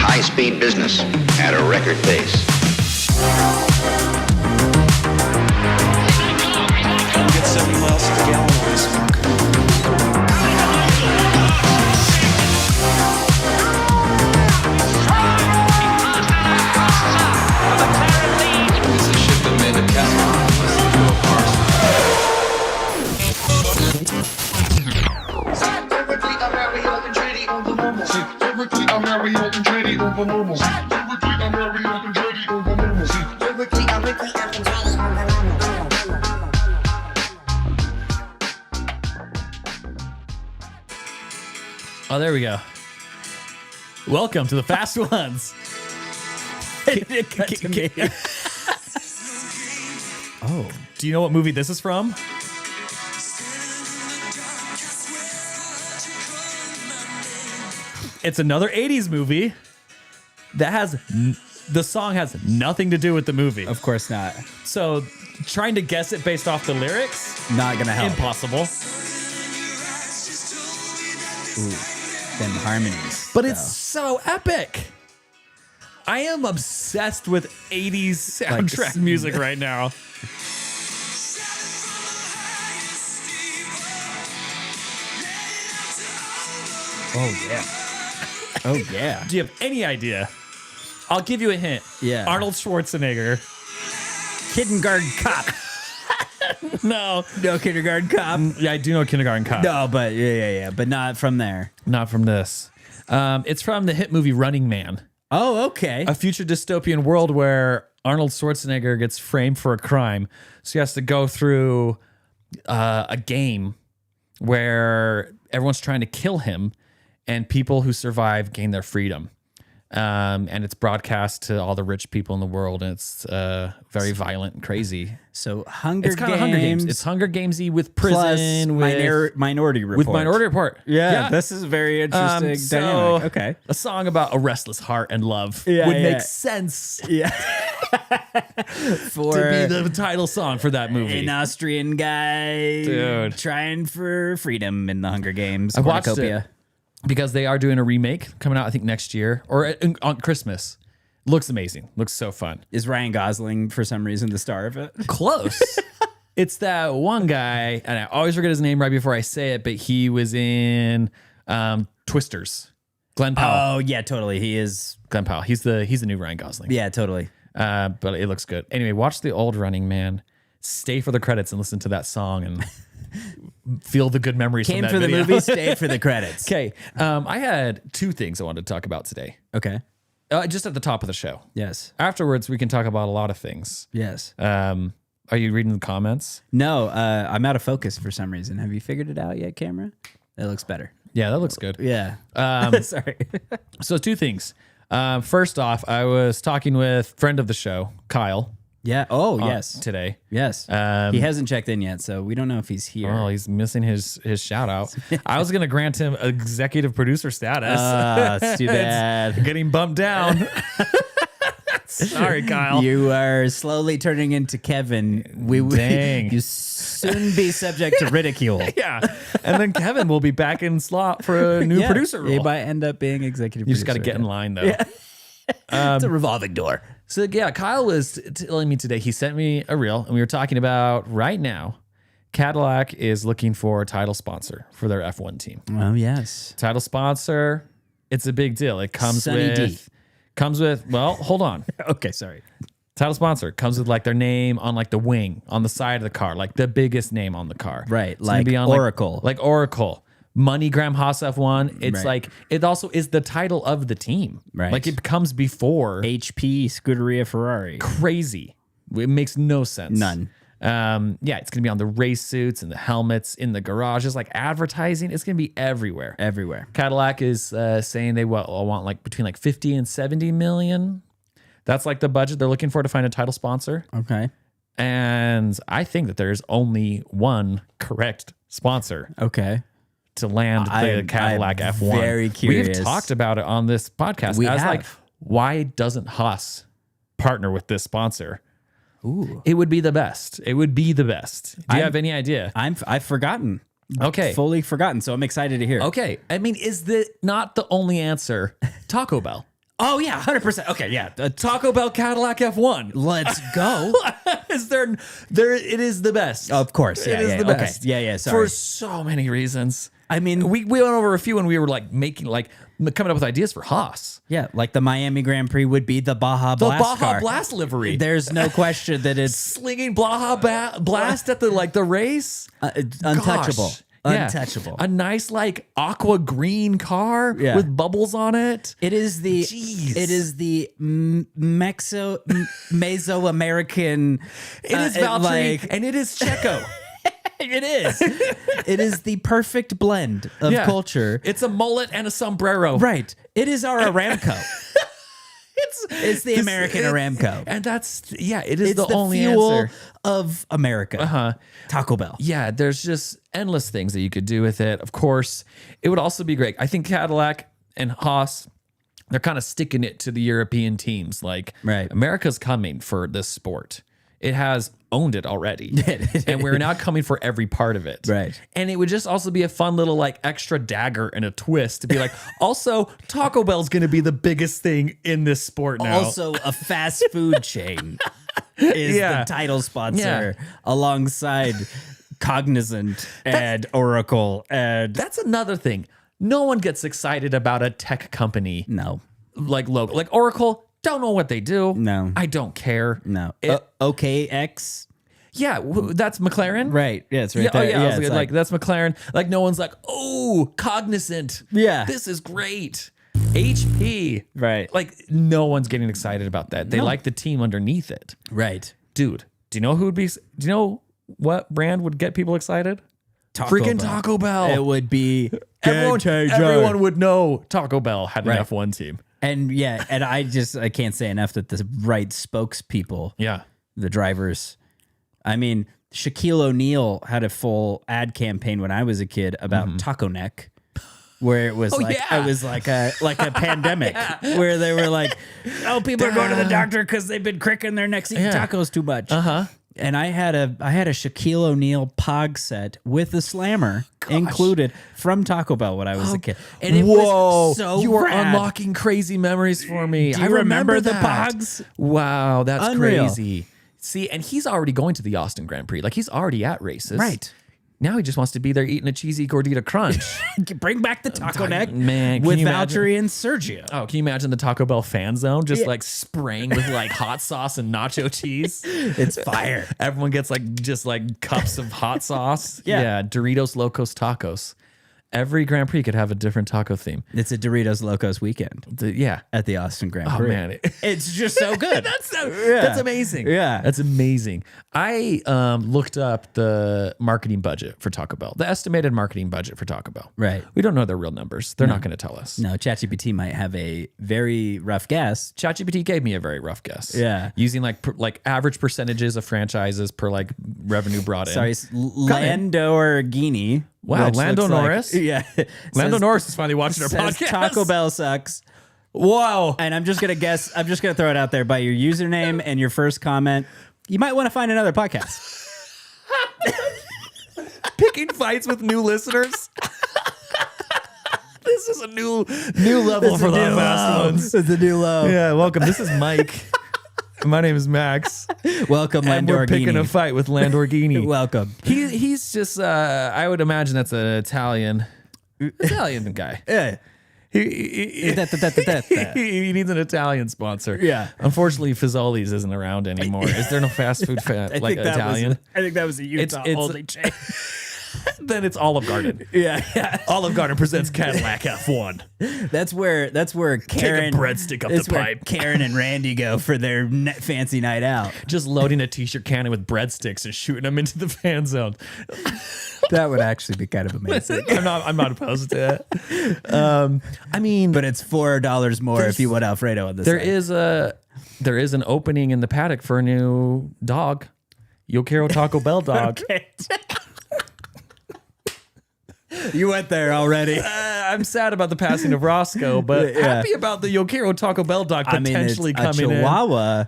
high-speed business at a record pace. Get 70 miles to the gallon on this fucker. It's a ship that made a castle. Oh, there we go. Welcome to the Fast Ones. It cut to me. Oh, do you know what movie this is from? It's another 80s movie that has the song has nothing to do with the movie. Of course not. So trying to guess it based off the lyrics, Not gonna help. impossible. Ooh, them harmonies. But it's so epic. I am obsessed with 80s soundtrack music right now. Oh yeah. Oh yeah. Do you have any idea? I'll give you a hint. Yeah. Arnold Schwarzenegger. Kindergarten Cop. No. No Kindergarten Cop. Yeah, I do know Kindergarten Cop. No, but yeah. But not from there. Not from this. It's from the hit movie Running Man. Oh, okay. A future dystopian world where Arnold Schwarzenegger gets framed for a crime. So he has to go through a game where everyone's trying to kill him and people who survive gain their freedom. And it's broadcast to all the rich people in the world, and it's very violent and crazy. So Hunger It's kind Games. of Hunger Games. It's Hunger Gamesy with prison, plus Minority Report. with Minority Report. Yeah, this is a very interesting dynamic. Okay. A song about a restless heart and love Yeah, would yeah. make sense Yeah. to be the title song for that movie. an Austrian guy Dude. trying for freedom in the Hunger Games. I watched cornucopia. it because they are doing a remake coming out, I think, next year or on Christmas. Looks amazing. Looks so fun. Is Ryan Gosling for some reason the star of it? Close. It's that one guy, and I always forget his name right before I say it, but he was in Twisters. Glenn Powell. Oh yeah, totally. He is. Glenn Powell. He's the new Ryan Gosling. Yeah, totally. But it looks good. Anyway, watch the old Running Man. Stay for the credits and listen to that song and feel the good memories. Came from that for the video. movie, stayed for the credits. Okay. I had two things I wanted to talk about today. Okay. Just at the top of the show. Yes. Afterwards, we can talk about a lot of things. Yes. Are you reading the comments? No, I'm out of focus for some reason. Have you figured it out yet, camera? That looks better. Yeah, that looks good. Yeah. Sorry. So two things. First off, I was talking with friend of the show, Kyle. Yeah. Oh, yes. Today. Yes. He hasn't checked in yet, so we don't know if he's here. Oh, he's missing his shout out. I was going to grant him executive producer status. It's too bad. Getting bumped down. Sorry, Kyle. You are slowly turning into Kevin. Dang. You soon be subject to ridicule. Yeah. And then Kevin will be back in slot for a new producer role. He might end up being executive You producer. just got to get in line, though. It's a revolving door. So, yeah, Kyle was telling me today, he sent me a reel, and we were talking about right now, Cadillac is looking for a title sponsor for their F1 team. Oh, yes. Title sponsor, it's a big deal. It comes Sunny D. well, hold on. Okay, sorry. Title sponsor comes with like their name on like the wing, on the side of the car, like the biggest name on the car. Right, It's gonna like be on Oracle. Like Oracle. MoneyGram Haas F1. It's Right. like, it also is the title of the team. Right. Like it comes before. HP, Scuderia, Ferrari. Crazy. It makes no sense. None. Yeah, it's gonna be on the race suits and the helmets in the garages, like advertising. It's gonna be everywhere. Everywhere. Cadillac is saying they want like between like 50 and 70 million. That's like the budget they're looking for to find a title sponsor. Okay. And I think that there's only one correct sponsor Okay. to land the I'm Cadillac F1. very curious. We've talked about it on this podcast. We I was have. like, why doesn't Haas partner with this sponsor? Ooh. It would be the best. It would be the best. Do you I'm- have any idea? I've forgotten. Okay. Fully forgotten, so I'm excited to hear. Okay. I mean, is the not the only answer Taco Bell? Oh yeah, 100%. Okay, yeah. Taco Bell Cadillac F1. Let's go. Is there? It is the best. Of course, yeah, it is yeah, the okay. best. Yeah, sorry. For so many reasons. I mean, we went over a few when we were like coming up with ideas for Haas. yeah, like the Miami Grand Prix would be the Baja The Blast Baja car. Blast livery. There's no question that it's Slinging Baja Blast at the race. untouchable. Gosh. Yeah. Untouchable. A nice like aqua green car Yeah. with bubbles on it. It is the Jeez. it is the Mesoamerican. It is Valtteri and it is Checo. It is. It is the perfect blend of Yeah. culture. It's a mullet and a sombrero. Right. It is our Aramco. It's the American Aramco. And it is It's the only fuel answer. of America. Uh-huh. Taco Bell. Yeah, there's just endless things that you could do with it. Of course, it would also be great. I think Cadillac and Haas, they're kind of sticking it to the European teams. Like, Right. America's coming for this sport. It has owned it already. And we're now coming for every part of it. Right. And it would just also be a fun little like extra dagger and a twist to be like, also, Taco Bell's going to be the biggest thing in this sport now. Also, a fast food chain is Yeah. the title sponsor Yeah. alongside Cognizant and Oracle and That's another thing. No one gets excited about a tech company no, like logo. Like Oracle, don't know what they do. No. I don't care. no. It- OKX. Yeah, that's McLaren. Right. Yeah, it's right Yeah, there. oh yeah, I was it's like, that's McLaren. Like no one's like, oh, Cognizant. Yeah. This is great. HP. Right. Like no one's getting excited about that. They like the team underneath it. right. Dude, do you know who would be? Do you know what brand would get people excited? Freaking Bell. Taco Bell. It would be Everyone would know Taco Bell had an Right. F1 team. And yeah, and I can't say enough that the right spokespeople, Yeah. the drivers. I mean, Shaquille O'Neal had a full ad campaign when I was a kid about Taco Neck, where it was yeah. it was like a pandemic where they were like, oh, people are going to the doctor because they've been cricking their necks eating Yeah. tacos too much. Uh-huh. And I had a Shaquille O'Neal Pog set with a slammer included from Taco Bell when I was a kid, and it was so you are rad. unlocking crazy memories for me. Do you I remember the that. Pogs? Wow, that's Unreal. crazy. See, and he's already going to the Austin Grand Prix. Like he's already at races. Right. Now he just wants to be there eating a cheesy gordita crunch. Bring back the Taco Neck, Man, can with you imagine? Valtteri and Sergio. Oh, can you imagine the Taco Bell fan zone just like spraying with like hot sauce and nacho cheese? It's fire. Everyone gets like just like cups of hot sauce. Yeah. Doritos Locos Tacos. Every Grand Prix could have a different taco theme. It's a Doritos Locos weekend Yeah. at the Austin Grand Oh Prix. man, It's just so good. that's amazing. Yeah. That's amazing. I looked up the marketing budget for Taco Bell, the estimated marketing budget for Taco Bell. Right. We don't know their real numbers. They're not going to tell us. No, ChatGPT might have a very rough guess. ChatGPT gave me a very rough guess. Yeah. Using like average percentages of franchises per like revenue brought in. Sorry, it's Lamborghini. Wow, which Lando looks like- Norris? yeah. Lando Says- Norris is finally watching our says podcast. Taco Bell sucks. Wow. And I'm just going to guess, I'm just going to throw it out there by your username and your first comment. You might want to find another podcast. Picking fights with new listeners. This is a new level for the fast ones. It's a new low. Yeah, welcome. This is Mike. My name is Max. Welcome, And we're picking a Lamborghini. fight with Lamborghini. Welcome. He's just I would imagine that's an Italian guy. Yeah. He needs an Italian sponsor. Yeah. Unfortunately, Fazoli's isn't around anymore. Is there no fast food like Italian? I think that was a Utah It's- only chain. Then it's Olive Garden. Yeah. Olive Garden presents Cadillac F1. That's where Karen breadstick up that's the where pipe. Karen and Randy go for their fancy night out. Just loading a t-shirt cannon with breadsticks and shooting them into the fan zone. That would actually be kind of amazing. I'm not opposed to it. I mean, But it's $4 more if you want Alfredo on this. there is an opening in the paddock for a new dog. Yo quiero Taco Bell dog. You went there already. I'm sad about the passing of Roscoe, but Yeah. happy about the Yo quiero Taco Bell dog potentially it's a coming in. Chihuahua.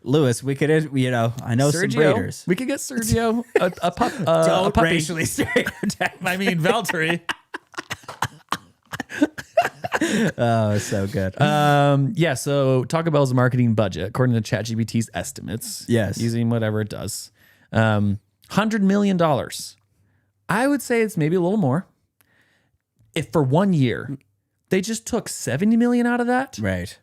Lewis, we could, I know some breeders. We could get Sergio a Don't puppy. racially stereotype. I mean, Valtteri. Oh, so good. Yeah, so Taco Bell's marketing budget, according to ChatGPT's estimates, Yes. using whatever it does, $100 million. I would say it's maybe a little more. If for 1 year they just took 70 million out of that, Right.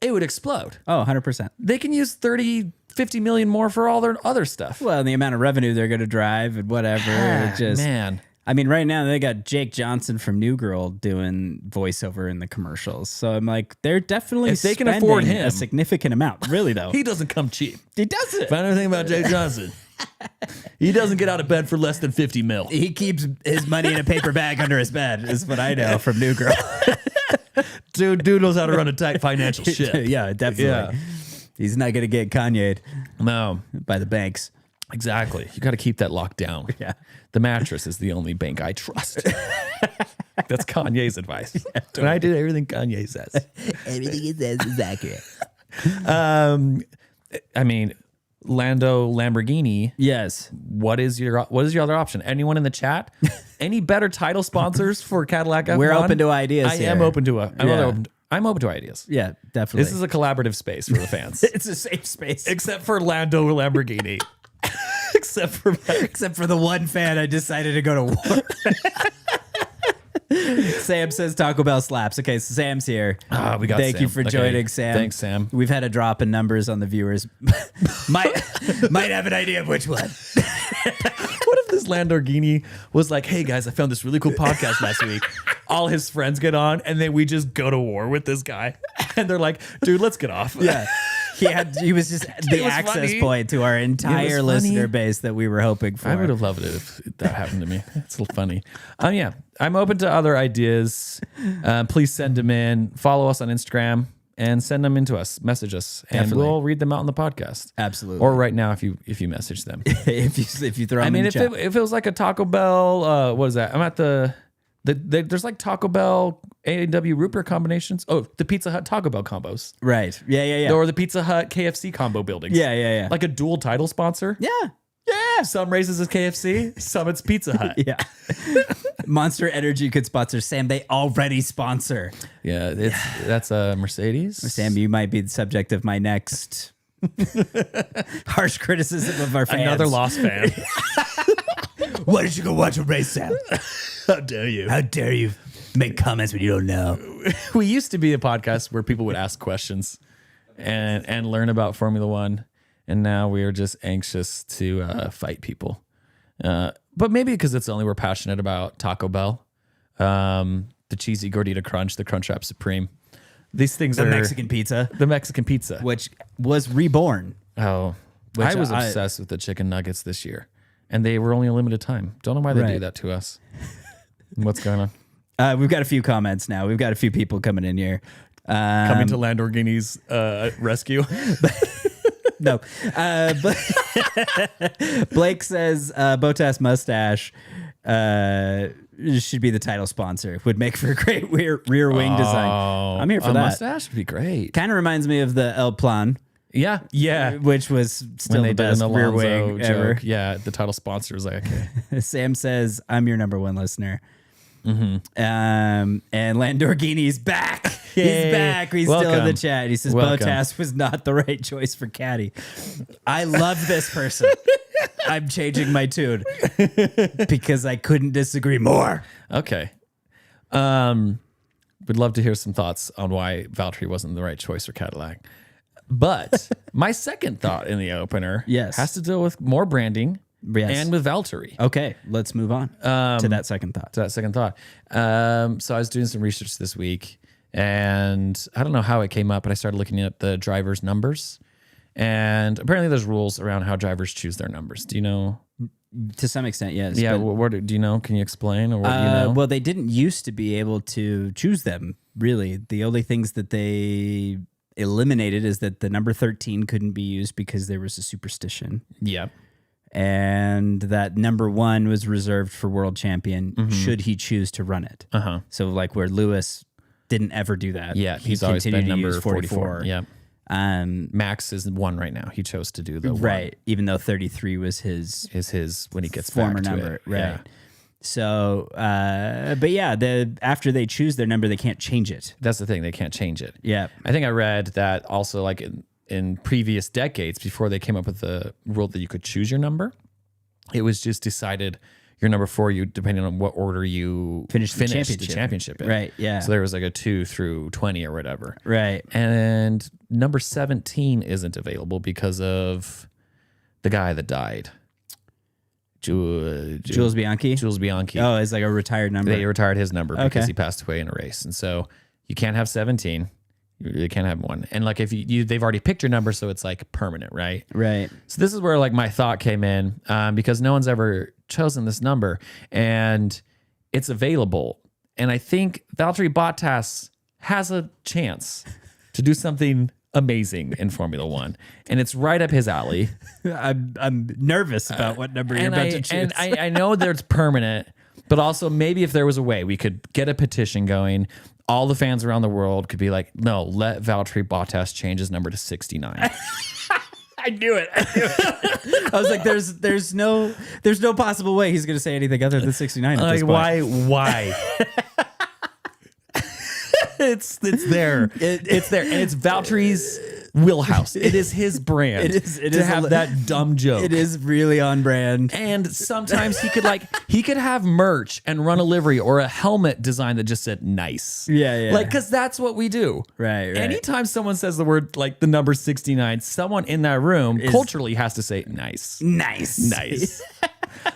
it would explode. Oh, 100%. They can use 30, 50 million more for all their other stuff. Well, and the amount of revenue they're going to drive and whatever. It just, Man. I mean, right now they got Jake Johnson from New Girl doing voiceover in the commercials. So I'm like, they're definitely If they can spending afford him. a significant amount. Really, though. He doesn't come cheap. He doesn't. Find anything about Jake Johnson. He doesn't get out of bed for less than 50 mil. He keeps his money in a paper bag under his bed, is what I know from New Girl. Dude knows how to run a tight financial ship. Yeah, definitely. Yeah. He's not going to get Kanye'd No, by the banks. exactly. You got to keep that locked down. Yeah. The mattress is the only bank I trust. That's Kanye's advice. And I do everything Kanye says. Everything he says is accurate. I mean, Lando Lamborghini. Yes. What is your other option? Anyone in the chat? Any better title sponsors for Cadillac F1? We're open to ideas I am here. open to I'm open to ideas. Yeah, definitely. This is a collaborative space for the fans. It's a safe space. Except for Lando Lamborghini. Except for the one fan I decided to go to war. Sam says Taco Bell slaps. Okay, so Sam's here. We got Thank you Sam. for Okay. joining, Sam. Thanks, Sam. We've had a drop in numbers on the viewers. might have an idea of which one. What if this Lamborghini was like, hey guys, I found this really cool podcast last week. All his friends get on and then we just go to war with this guy. And they're like, dude, let's get off. Yeah. He was just the was access funny. point to our entire funny. listener base that we were hoping for. I would have loved it if that happened to me. It's a little funny. Yeah, I'm open to other ideas. Please send them in. Follow us on Instagram and send them into us. Message us, and Definitely. we'll read them out on the podcast. Absolutely. Or right now if you message them. if you throw them I mean, in if the chat. it was like a Taco Bell, what is that? I'm at there's like Taco Bell A&W root beer combinations. Oh, the Pizza Hut Taco Bell combos. Right. Yeah. Or the Pizza Hut KFC combo buildings. Yeah. Like a dual title sponsor. Yeah. Some races is KFC, some it's Pizza Hut. Yeah. Monster Energy could sponsor Sam. They already sponsor. Yeah, that's a Mercedes. Sam, you might be the subject of my next harsh criticism of our fans. Another Lost fan. Why did you go watch a race, Sam? How dare you? How dare you make comments when you don't know? We used to be a podcast where people would ask questions and learn about Formula One, and now we are just anxious to fight people. But maybe because it's only we're passionate about Taco Bell, the cheesy gordita crunch, the Crunchwrap Supreme. These things The are Mexican pizza, the Mexican pizza. which was reborn. Oh, Which I was I- obsessed with the chicken nuggets this year, and they were only a limited time. Don't know why they do Right. that to us. What's going on? We've got a few comments now. We've got a few people coming in here. Coming to Lamborghini's rescue. No. But Blake says Botas mustache should be the title sponsor. Would make for a great rear wing design. I'm here for a that. mustache would be great. Kind of reminds me of the El Plan, Yeah. which was still When the they did best an rear Alonso wing joke. ever. Yeah, the title sponsor was like, okay. Sam says, I'm your number one listener. Mm-hmm. And Landorghini's back. He's Yay. back. He's still in the Welcome. chat. He says Welcome. Botas was not the right choice for caddy. I love this person. I'm changing my tune because I couldn't disagree more. Okay. Would love to hear some thoughts on why Valtteri wasn't the right choice for Cadillac. But my second thought in the opener Yes. has to deal with more branding Yes. and with Valtteri. Okay, let's move on to that second thought. To that second thought. So I was doing some research this week, and I don't know how it came up, but I started looking at the drivers' numbers. And apparently there's rules around how drivers choose their numbers. Do you know? To some extent, yes. Yeah. but- What do you know? Can you explain? Or what do you know? Well, they didn't used to be able to choose them, really. The only things that they eliminated is that the number 13 couldn't be used because there was a superstition. Yeah. And that number 1 was reserved for world champion should he choose to run it. Uh-huh. So like where Lewis didn't ever do that. Yeah. He He's always been continued to number use 44. Yeah. Um, Max is 1 right now. He chose to do the right. Even though 33 was his one is his when he gets former back to number. it. Right. Yeah. So, but yeah, after they choose their number, they can't change it. That's the thing. They can't change it. Yeah. I think I read that also like in previous decades before they came up with the rule that you could choose your number, it was just decided your number for you depending on what order you Finish the championship in. Right, yeah. So there was like a 2 through 20 or whatever. Right. And number 17 isn't available because of the guy that died. Jules Bianchi? Jules Bianchi. Oh, it's like a retired number. They retired his number because Okay. he passed away in a race. And so you can't have 17. You can't have one. And like if they've already picked your number, so it's like permanent, right? Right. So this is where like my thought came in because no one's ever chosen this number and it's available. And I think Valtteri Bottas has a chance to do something amazing in Formula One. And it's right up his alley. I'm nervous about what number you're about to choose. And I know that it's permanent, but also maybe if there was a way we could get a petition going, all the fans around the world could be like, no, let Valtteri Bottas change his number to 69. I knew it. I was like, there's no possible way he's going to say anything other than 69 at this point. Why? It's there. It's there. And it's Valtteri's wheelhouse. It is his brand. It to is have that dumb joke. It is really on brand. And sometimes he could have merch and run a livery or a helmet design that just said nice. Yeah. Like, because that's what we do. Right. Anytime someone says the word like the number 69, someone in that room culturally has to say nice. Nice.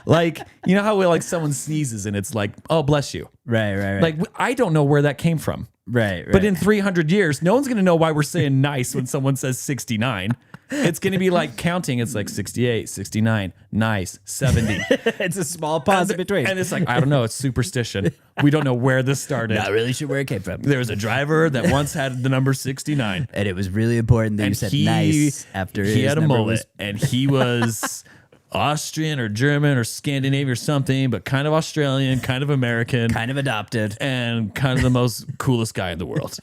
Like, you know how like someone sneezes and it's like, oh, bless you. Right. Like, I don't know where that came from. Right. But in 300 years, no one's going to know why we're saying nice when someone says 69. It's going to be like counting. It's like 68, 69, nice, 70. It's a small pause in between. And it's like, I don't know. It's superstition. We don't know where this started. Not really sure where it came from. There was a driver that once had the number 69. And it was really important that you said nice after he his had a number mullet. was- And he was Austrian or German or Scandinavian or something, but kind of Australian, kind of American. kind of adopted. And kind of the most coolest guy in the world.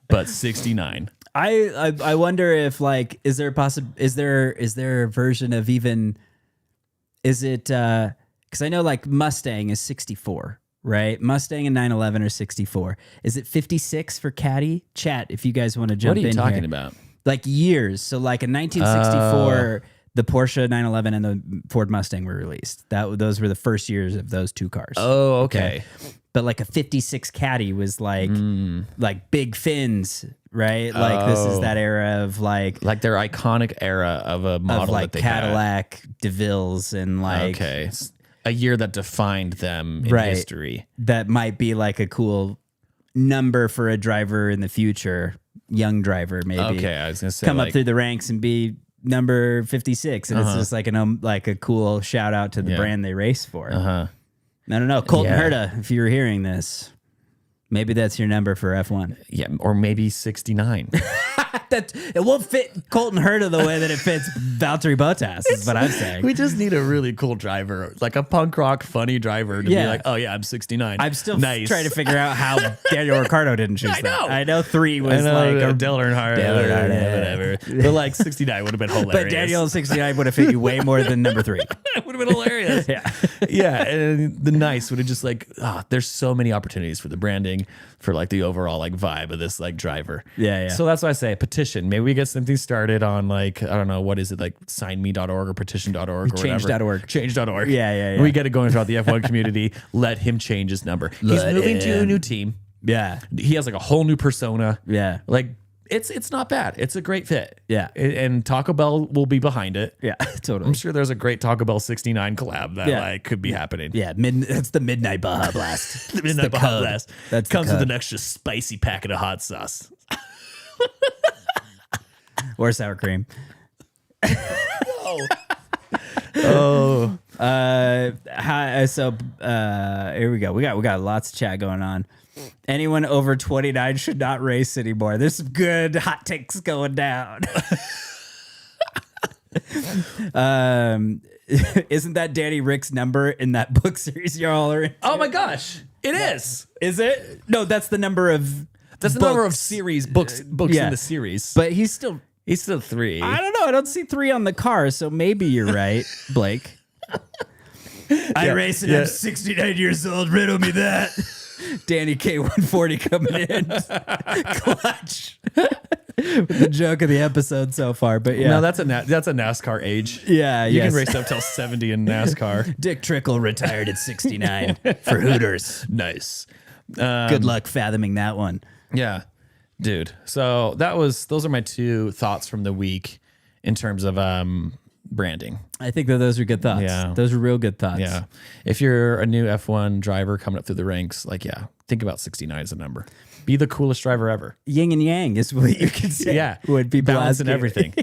But 69. I wonder if like is there a version of even is it because I know like Mustang is 64, right? Mustang and 911 are 64. Is it 56 for Caddy? Chat if you guys want to jump in. What are you talking here. about? Like years. So like in 1964 the Porsche 911 and the Ford Mustang were released. Those were the first years of those two cars. Oh, okay. But like a 56 Caddy was like big fins, right? Like this is that era of like their iconic era of a model of like that they Cadillac DeVilles and like okay, a year that defined them in Right. history. that might be like a cool number for a driver in the future, young driver maybe. Okay, I was gonna say come like, up through the ranks and be number 56, and it's just like like a cool shout out to the brand they race for. I don't know, Colton Yeah. Herta, if you were hearing this, maybe that's your number for F1. yeah, or maybe 69. That it won't fit Colton Herta the way that it fits Valtteri Bottas. Is what I'm saying. We just need a really cool driver, like a punk rock funny driver to be Yeah. like, oh yeah, I'm 69. I'm still nice. trying to figure out how Daniel Ricciardo didn't choose that. I know 3 was like a Dale Earnhardt, Dale Earnhardt, whatever. But like 69 would have been hilarious. But Daniel 69 would have fit you way more than number 3. It would have been hilarious. Yeah, and the nice would have just like, there's so many opportunities for the branding, for like the overall like vibe of this like driver. Yeah. So that's why I say petition. Maybe we get something started on like, I don't know, what is it, like signme.org or petition.org or Change.org. whatever. Change.org. Yeah. We get it going throughout the F1 community. Let him change his number. He's moving to a new team. Yeah. He has like a whole new persona. Yeah. Like it's not bad. It's a great fit. Yeah. And Taco Bell will be behind it. Yeah, totally. I'm sure there's a great Taco Bell 69 collab that like could be happening. Yeah, that's the Midnight Baja Blast. The Midnight Baja Blast. That's comes the with code. an extra spicy packet of hot sauce. Or sour cream. Oh. Here we go. We got lots of chat going on. Anyone over 29 should not race anymore. There's some good hot takes going down. Isn't that Danny Rick's number in that book series you're all in? Oh my gosh. It is. Is it? No, that's the number of That's the number of series books yeah. in the series. But he's still 3. I don't know. I don't see 3 on the car, so maybe you're right, Blake. I race and I'm 69 years old. Riddle me that. Danny K140 coming in. Clutch. With the joke of the episode so far. But yeah. No, that's a NASCAR age. Yeah, You yes. can race up till 70 in NASCAR. Dick Trickle retired at 69 for Hooters. Nice. Good luck fathoming that one. Yeah, dude. So those are my two thoughts from the week in terms of branding. I think that those are good thoughts. Yeah. Those are real good thoughts. Yeah. If you're a new F1 driver coming up through the ranks, like, yeah, think about 69 as a number. Be the coolest driver ever. Yin and yang is what you could say. Yeah. Would be balance and Blasky. everything.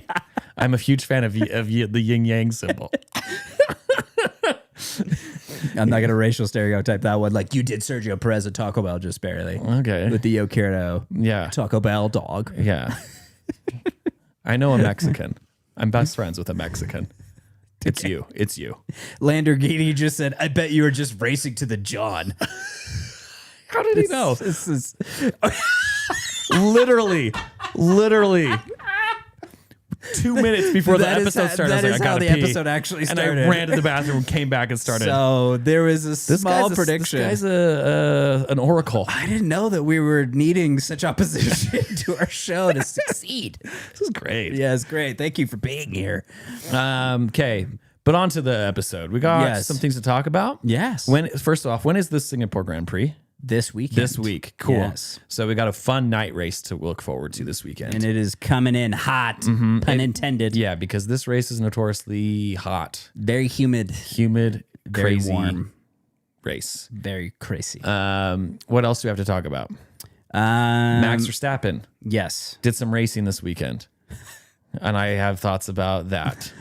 I'm a huge fan of the yin yang symbol. I'm not going to racial stereotype that one like you did Sergio Perez at Taco Bell just barely. Okay. With the Yo Quiero Yeah. Taco Bell dog. Yeah. I know a Mexican. I'm best friends with a Mexican. It's you. It's you. Lamborghini just said, I bet you were just racing to the John. How did he know? This is Literally 2 minutes before the That is episode how- started. I was that like, is I how gotta the pee. episode actually And started. I ran to the bathroom and came back and started. so there was a small prediction. This guy's an oracle. I didn't know that we were needing such opposition to our show to succeed. This is great. Yeah, it's great. Thank you for being here. Okay. But on to the episode. We got Yes. some things to talk about. Yes. First off, when is the Singapore Grand Prix? This weekend. This week. Cool. Yes. So we got a fun night race to look forward to this weekend. And it is coming in hot, pun intended. Yeah, because this race is notoriously hot, Very humid, humid, very crazy warm, race. very crazy. What else do we have to talk about? Max Max Verstappen Yes. did some racing this weekend, and I have thoughts about that.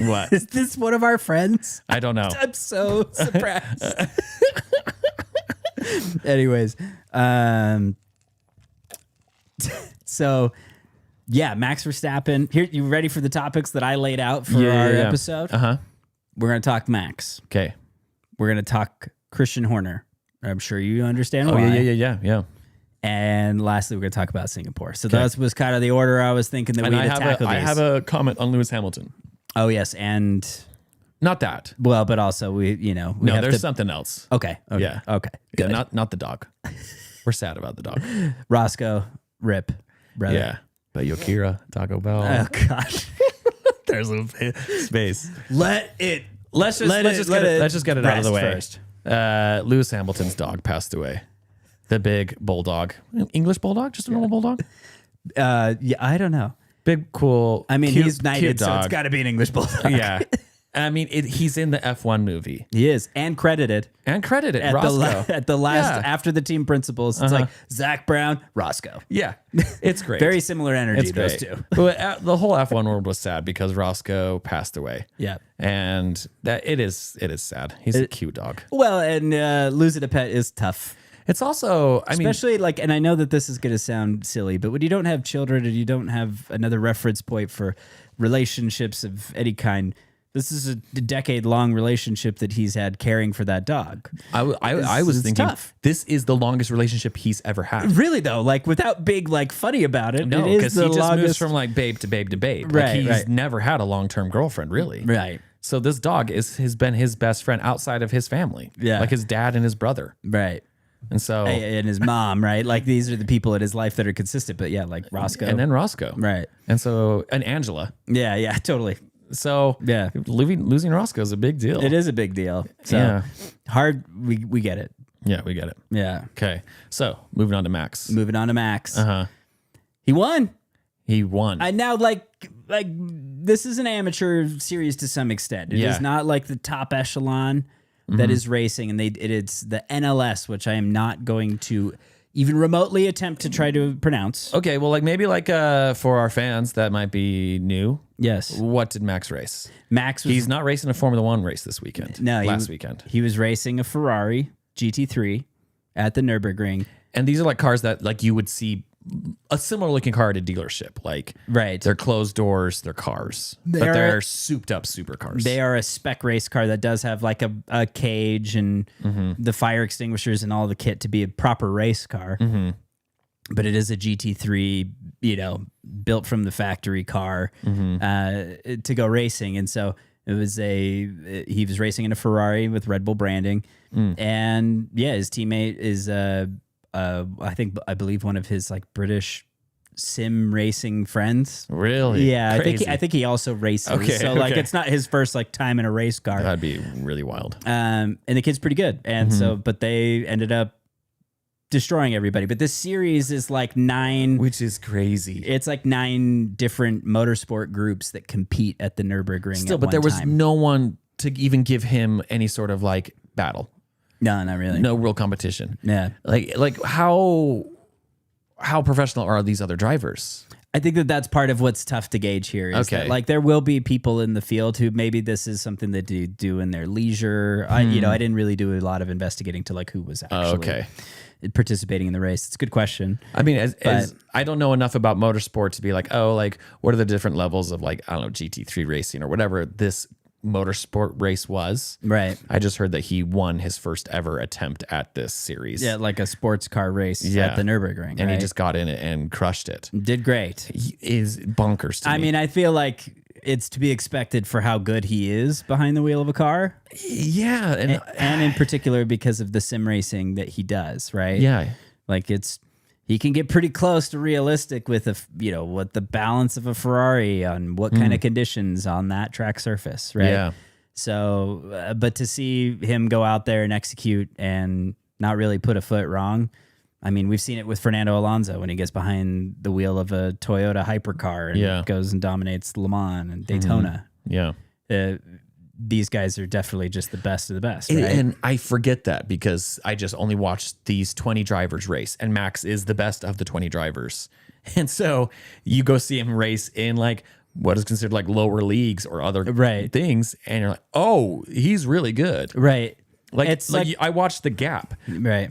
What? Is this one of our friends? I don't know. I'm so surprised. Anyways, so yeah, Max Verstappen. Here, you ready for the topics that I laid out for our episode? Uh-huh. We're gonna talk Max. Okay. We're gonna talk Christian Horner. I'm sure you understand Oh, why. yeah. And lastly, we're gonna talk about Singapore. So that was kind of the order I was thinking that And we'd I tackle these. have a comment on Lewis Hamilton. Oh yes, and Not that. well, but also we No, have there's to, something else. Okay. Yeah. Okay. Yeah, Good. not the dog. We're sad about the dog. Roscoe, rip, brother. Yeah. But Yokira, Taco Bell. Oh gosh. There's a space. Let's Let's just get it out of the way. First. Lewis Hamilton's dog passed away. The big bulldog. English bulldog? Just a normal bulldog? Yeah, I don't know. Big, cool. I mean, cute, he's knighted, cute so dog. it's got to be an English bulldog. Yeah. I mean, he's in the F1 movie He is, and credited and credited. at Roscoe. at the last Yeah. after the team principals. It's like Zach Brown, Roscoe. Yeah. It's great. Very similar energy. it's Those great. two. But the whole F1 world was sad because Roscoe passed away. Yeah. And that it is sad. He's a cute dog. Well, and losing a pet is tough. It's also, I mean, Especially like, and I know that this is going to sound silly, but when you don't have children and you don't have another reference point for relationships of any kind, this is a decade-long relationship that he's had caring for that dog. I was it's thinking tough. this is the longest relationship he's ever had. Really though, like without being like funny about it, No, it is because the he just moves longest. from like babe to babe to babe. Right, Like he's right. never had a long-term girlfriend, really. Right, So this dog has been his best friend outside of his family. Yeah. Like his dad and his brother. right. And so And his mom, right? Like these are the people in his life that are consistent. But yeah, like Roscoe, and then Roscoe. right? And so and Angela. Yeah, totally. So Yeah. losing Roscoe is a big deal. It is a big deal. So Yeah. hard. We get it. Yeah, we get it. Yeah. Okay. So moving on to Max. Moving on to Max. Uh-huh. He won. He won. I now like this is an amateur series to some extent. It is Yeah. not like the top echelon that is racing, and it's the NLS, which I am not going to even remotely attempt to try to pronounce. Okay, well, maybe for our fans that might be new. Yes, What did Max race? Max was He's not racing a Formula One race this weekend. no last weekend. He was racing a Ferrari GT3 at the Nürburgring. And these are like cars that you would see a similar looking car at a dealership. Like Right. they're closed doors, they're cars, but are- they're souped up supercars. They are a spec race car that does have like a cage and the fire extinguishers and all the kit to be a proper race car. But it is a GT3, built from the factory car to go racing. And so It was he was racing in a Ferrari with Red Bull branding, and his teammate is I believe one of his like British sim racing friends. Really? Yeah, Crazy. I think he also races. Okay, so like okay. it's not his first like time in a race car. That'd be really wild. And the kid's pretty good, and but they ended up destroying everybody. But this series is like 9, Which is crazy. it's like 9 different motorsport groups that compete at the Nürburgring. Still, at but one there was time. no one to even give him any sort of like battle. No, not really. No real competition. Yeah. Like how professional are these other drivers? I think that that's part of what's tough to gauge here. Is Okay. that, like there will be people in the field who maybe this is something that they do in their leisure. I didn't really do a lot of investigating to like who was actually participating in the race. It's a good question. I mean, as I don't know enough about motorsport to be like, oh, like what are the different levels of like, I don't know, GT3 racing or whatever this motorsport race was. Right. I just heard that he won his first ever attempt at this series. Yeah, like a sports car race Yeah. at the Nürburgring. And he right? just got in it and crushed it. did great. He is bonkers to me. I mean, I feel like it's to be expected for how good he is behind the wheel of a car. yeah. And in particular because of the sim racing that he does, right? Yeah. Like he can get pretty close to realistic with what the balance of a Ferrari on what kind of conditions on that track surface, right? Yeah. So, but to see him go out there and execute and not really put a foot wrong. I mean, we've seen it with Fernando Alonso when he gets behind the wheel of a Toyota hypercar and goes and dominates Le Mans and Daytona. Yeah. These guys are definitely just the best of the best, right? And I forget that because I just only watched these 20 drivers race, and Max is the best of the 20 drivers. And so you go see him race in like what is considered like lower leagues or other things, and you're like, oh, he's really good. Right. Like It's like like- I watched The Gap. Right.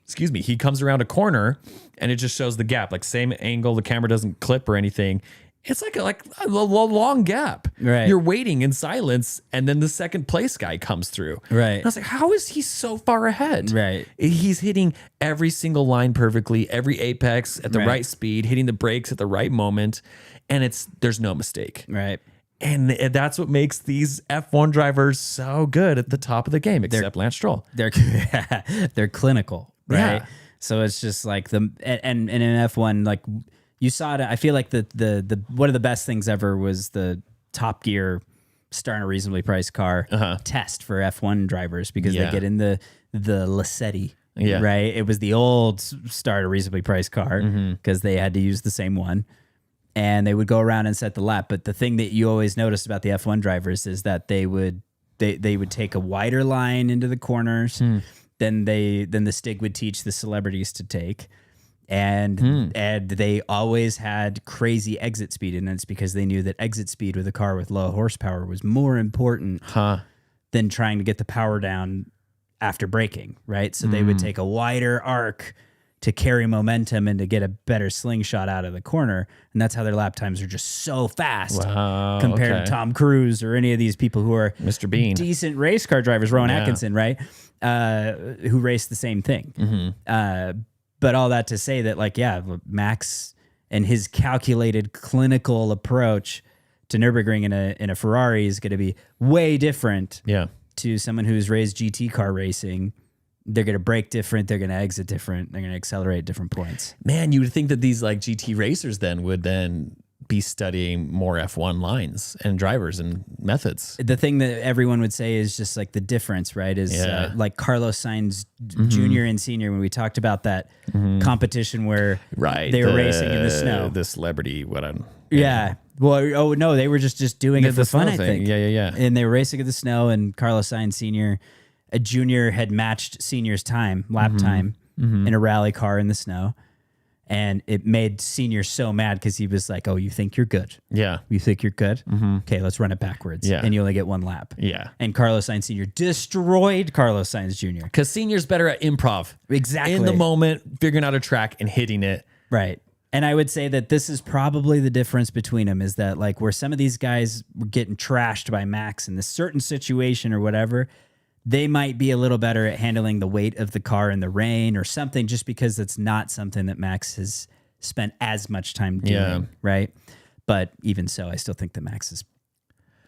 Excuse me. He comes around a corner and it just shows the gap, like same angle. The camera doesn't clip or anything. It's like a long gap. Right. You're waiting in silence, and then the second place guy comes through. Right. And I was like, how is he so far ahead? Right. He's hitting every single line perfectly, every apex at the right speed, hitting the brakes at the right moment, and there's no mistake. Right. And that's what makes these F1 drivers so good at the top of the game, except Lance Stroll. They're clinical, right? Yeah. So it's just like and in F1, like you saw it. I feel like the one of the best things ever was the Top Gear starting a reasonably priced car test for F1 drivers because they get in the Lassetti. Yeah. Right. It was the old start a reasonably priced car because they had to use the same one. And they would go around and set the lap. But the thing that you always noticed about the F1 drivers is that they would take a wider line into the corners than the Stig would teach the celebrities to take. And they always had crazy exit speed. And it's because they knew that exit speed with a car with low horsepower was more important than trying to get the power down after braking, right? So they would take a wider arc to carry momentum and to get a better slingshot out of the corner. And that's how their lap times are just so fast compared to Tom Cruise or any of these people who are Mr. Bean. decent race car drivers, Rowan Atkinson, right? Who race the same thing. But all that to say that, like, Max and his calculated clinical approach to Nürburgring in a Ferrari is going to be way different to someone who's raised GT car racing. They're going to brake different. They're going to exit different. They're going to accelerate at different points. Man, you would think that these like GT racers then would then be studying more F1 lines and drivers and methods. The thing that everyone would say is just like the difference, right? Is like Carlos Sainz Jr. and Senior, when we talked about that competition where they were racing in the snow. The celebrity, Well, no, they were just doing it for fun, I think. Yeah. And they were racing in the snow, and Carlos Sainz Senior, a junior, had matched Senior's lap time in a rally car in the snow. And it made Senior so mad because he was like, oh, you think you're good? Yeah. You think you're good? Okay, let's run it backwards. Yeah. And you only get one lap. Yeah. And Carlos Sainz Sr. destroyed Carlos Sainz Jr. Because Senior's better at improv. Exactly. In the moment, figuring out a track and hitting it. Right. And I would say that this is probably the difference between them, is that like where some of these guys were getting trashed by Max in this certain situation or whatever, they might be a little better at handling the weight of the car in the rain or something, just because it's not something that Max has spent as much time doing, right? But even so, I still think that Max is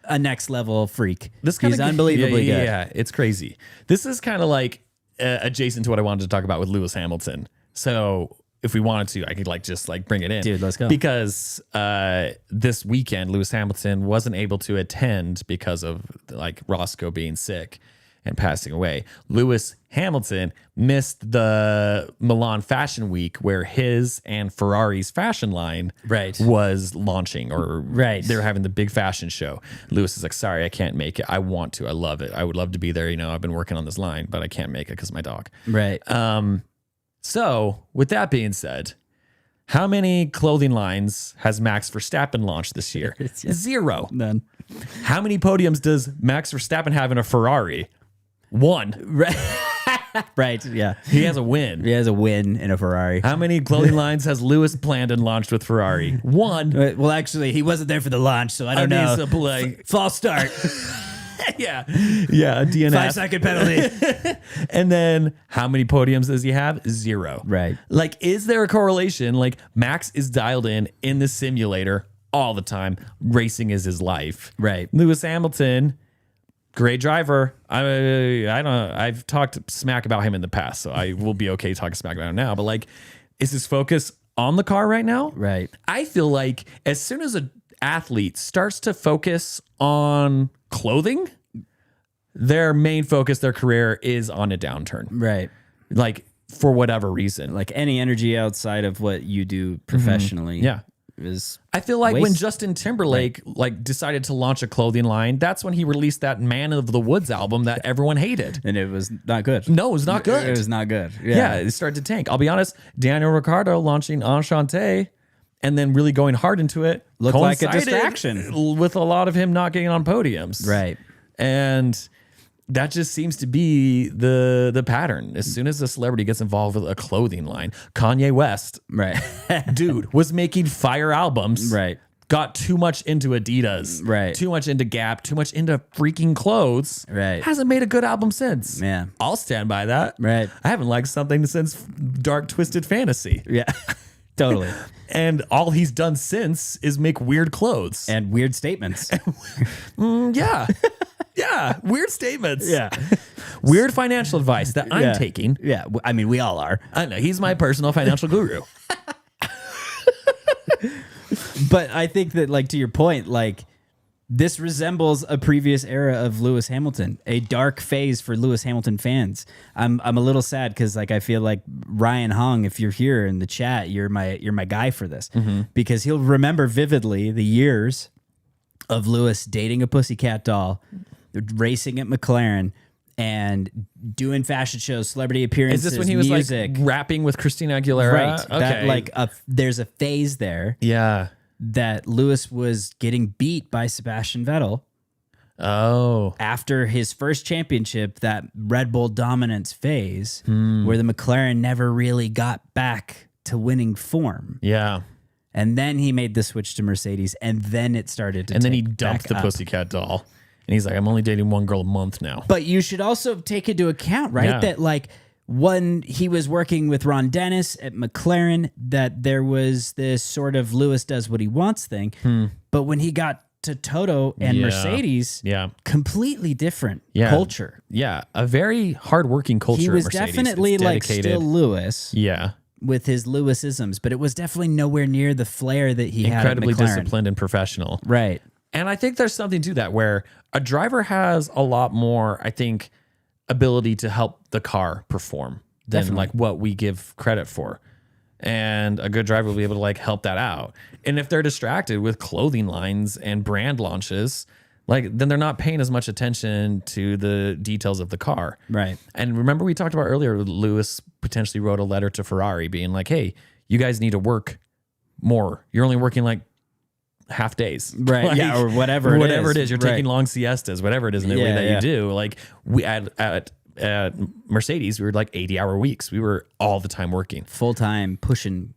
a next level freak. He's unbelievably good. Yeah, it's crazy. This is kind of like adjacent to what I wanted to talk about with Lewis Hamilton. So if we wanted to, I could just bring it in. Dude, let's go. Because this weekend, Lewis Hamilton wasn't able to attend because of Roscoe being sick and passing away. Lewis Hamilton missed the Milan Fashion Week where his and Ferrari's fashion line was launching, or they were having the big fashion show. Lewis is like, sorry, I can't make it. I want to. I love it. I would love to be there. I've been working on this line, but I can't make it because of my dog. Right. So with that being said, how many clothing lines has Max Verstappen launched this year? 0. None. How many podiums does Max Verstappen have in a Ferrari? 1. Right. Right. Yeah. He has a win. He has a win in a Ferrari. How many clothing lines has Lewis planned and launched with Ferrari? 1. Well, actually, he wasn't there for the launch, so I don't know. False start. Yeah. Yeah. A DNF. 5-second penalty. And then how many podiums does he have? 0. Right. Is there a correlation? Max is dialed in the simulator all the time. Racing is his life. Right. Lewis Hamilton, great driver. I've talked smack about him in the past, so I will be okay talking smack about him now. But is his focus on the car right now? Right. I feel like as soon as an athlete starts to focus on clothing, their main focus, their career is on a downturn. Right. For whatever reason. Any energy outside of what you do professionally. Yeah. Is I feel like when Justin Timberlake decided to launch a clothing line, that's when he released that Man of the Woods album that everyone hated. And it was not good. No, it was not good. It was not good. Yeah, it started to tank. I'll be honest, Daniel Ricciardo launching Enchante and then really going hard into it looked like a coincided distraction with a lot of him not getting on podiums. Right. And that just seems to be the pattern. As soon as a celebrity gets involved with a clothing line, Kanye West, right, dude, was making fire albums, right, got too much into Adidas, right, too much into Gap, too much into freaking clothes, right, hasn't made a good album since. Yeah, I'll stand by that. Right. I haven't liked something since Dark Twisted Fantasy. Yeah. Totally. And all he's done since is make weird clothes and weird statements. Yeah. Yeah. Weird statements. Yeah. Weird financial advice that I'm taking. Yeah. I mean, we all are. I know. He's my personal financial guru. But I think that, to your point, this resembles a previous era of Lewis Hamilton, a dark phase for Lewis Hamilton fans. I'm a little sad because I feel like Ryan Hong, if you're here in the chat, you're my guy for this, because he'll remember vividly the years of Lewis dating a pussycat doll, racing at McLaren, and doing fashion shows, celebrity appearances. Is this when he was music, rapping with Christina Aguilera? Right. Okay. That there's a phase there. Yeah. That Lewis was getting beat by Sebastian Vettel. Oh. After his first championship, that Red Bull dominance phase, where the McLaren never really got back to winning form. Yeah. And then he made the switch to Mercedes, and then it started to And then he dumped the pussycat doll. And he's like, I'm only dating one girl a month now. But you should also take into account, right, that when he was working with Ron Dennis at McLaren, that there was this sort of Lewis does what he wants thing. But when he got to Toto and Mercedes, completely different culture. Yeah, a very hardworking culture. He was at Mercedes. definitely still Lewis. Yeah. With his Lewisisms, but it was definitely nowhere near the flair that he had at McLaren. Incredibly disciplined and professional. Right. And I think there's something to that where a driver has a lot more, I think, ability to help the car perform than what we give credit for. And a good driver will be able to help that out. And if they're distracted with clothing lines and brand launches, then they're not paying as much attention to the details of the car. Right. And remember we talked about earlier, Lewis potentially wrote a letter to Ferrari being like, hey, you guys need to work more. You're only working half days. Right. Or whatever it is. You're taking long siestas, whatever it is in the way that you do. We at Mercedes, we were 80-hour weeks. We were all the time working. Full time pushing.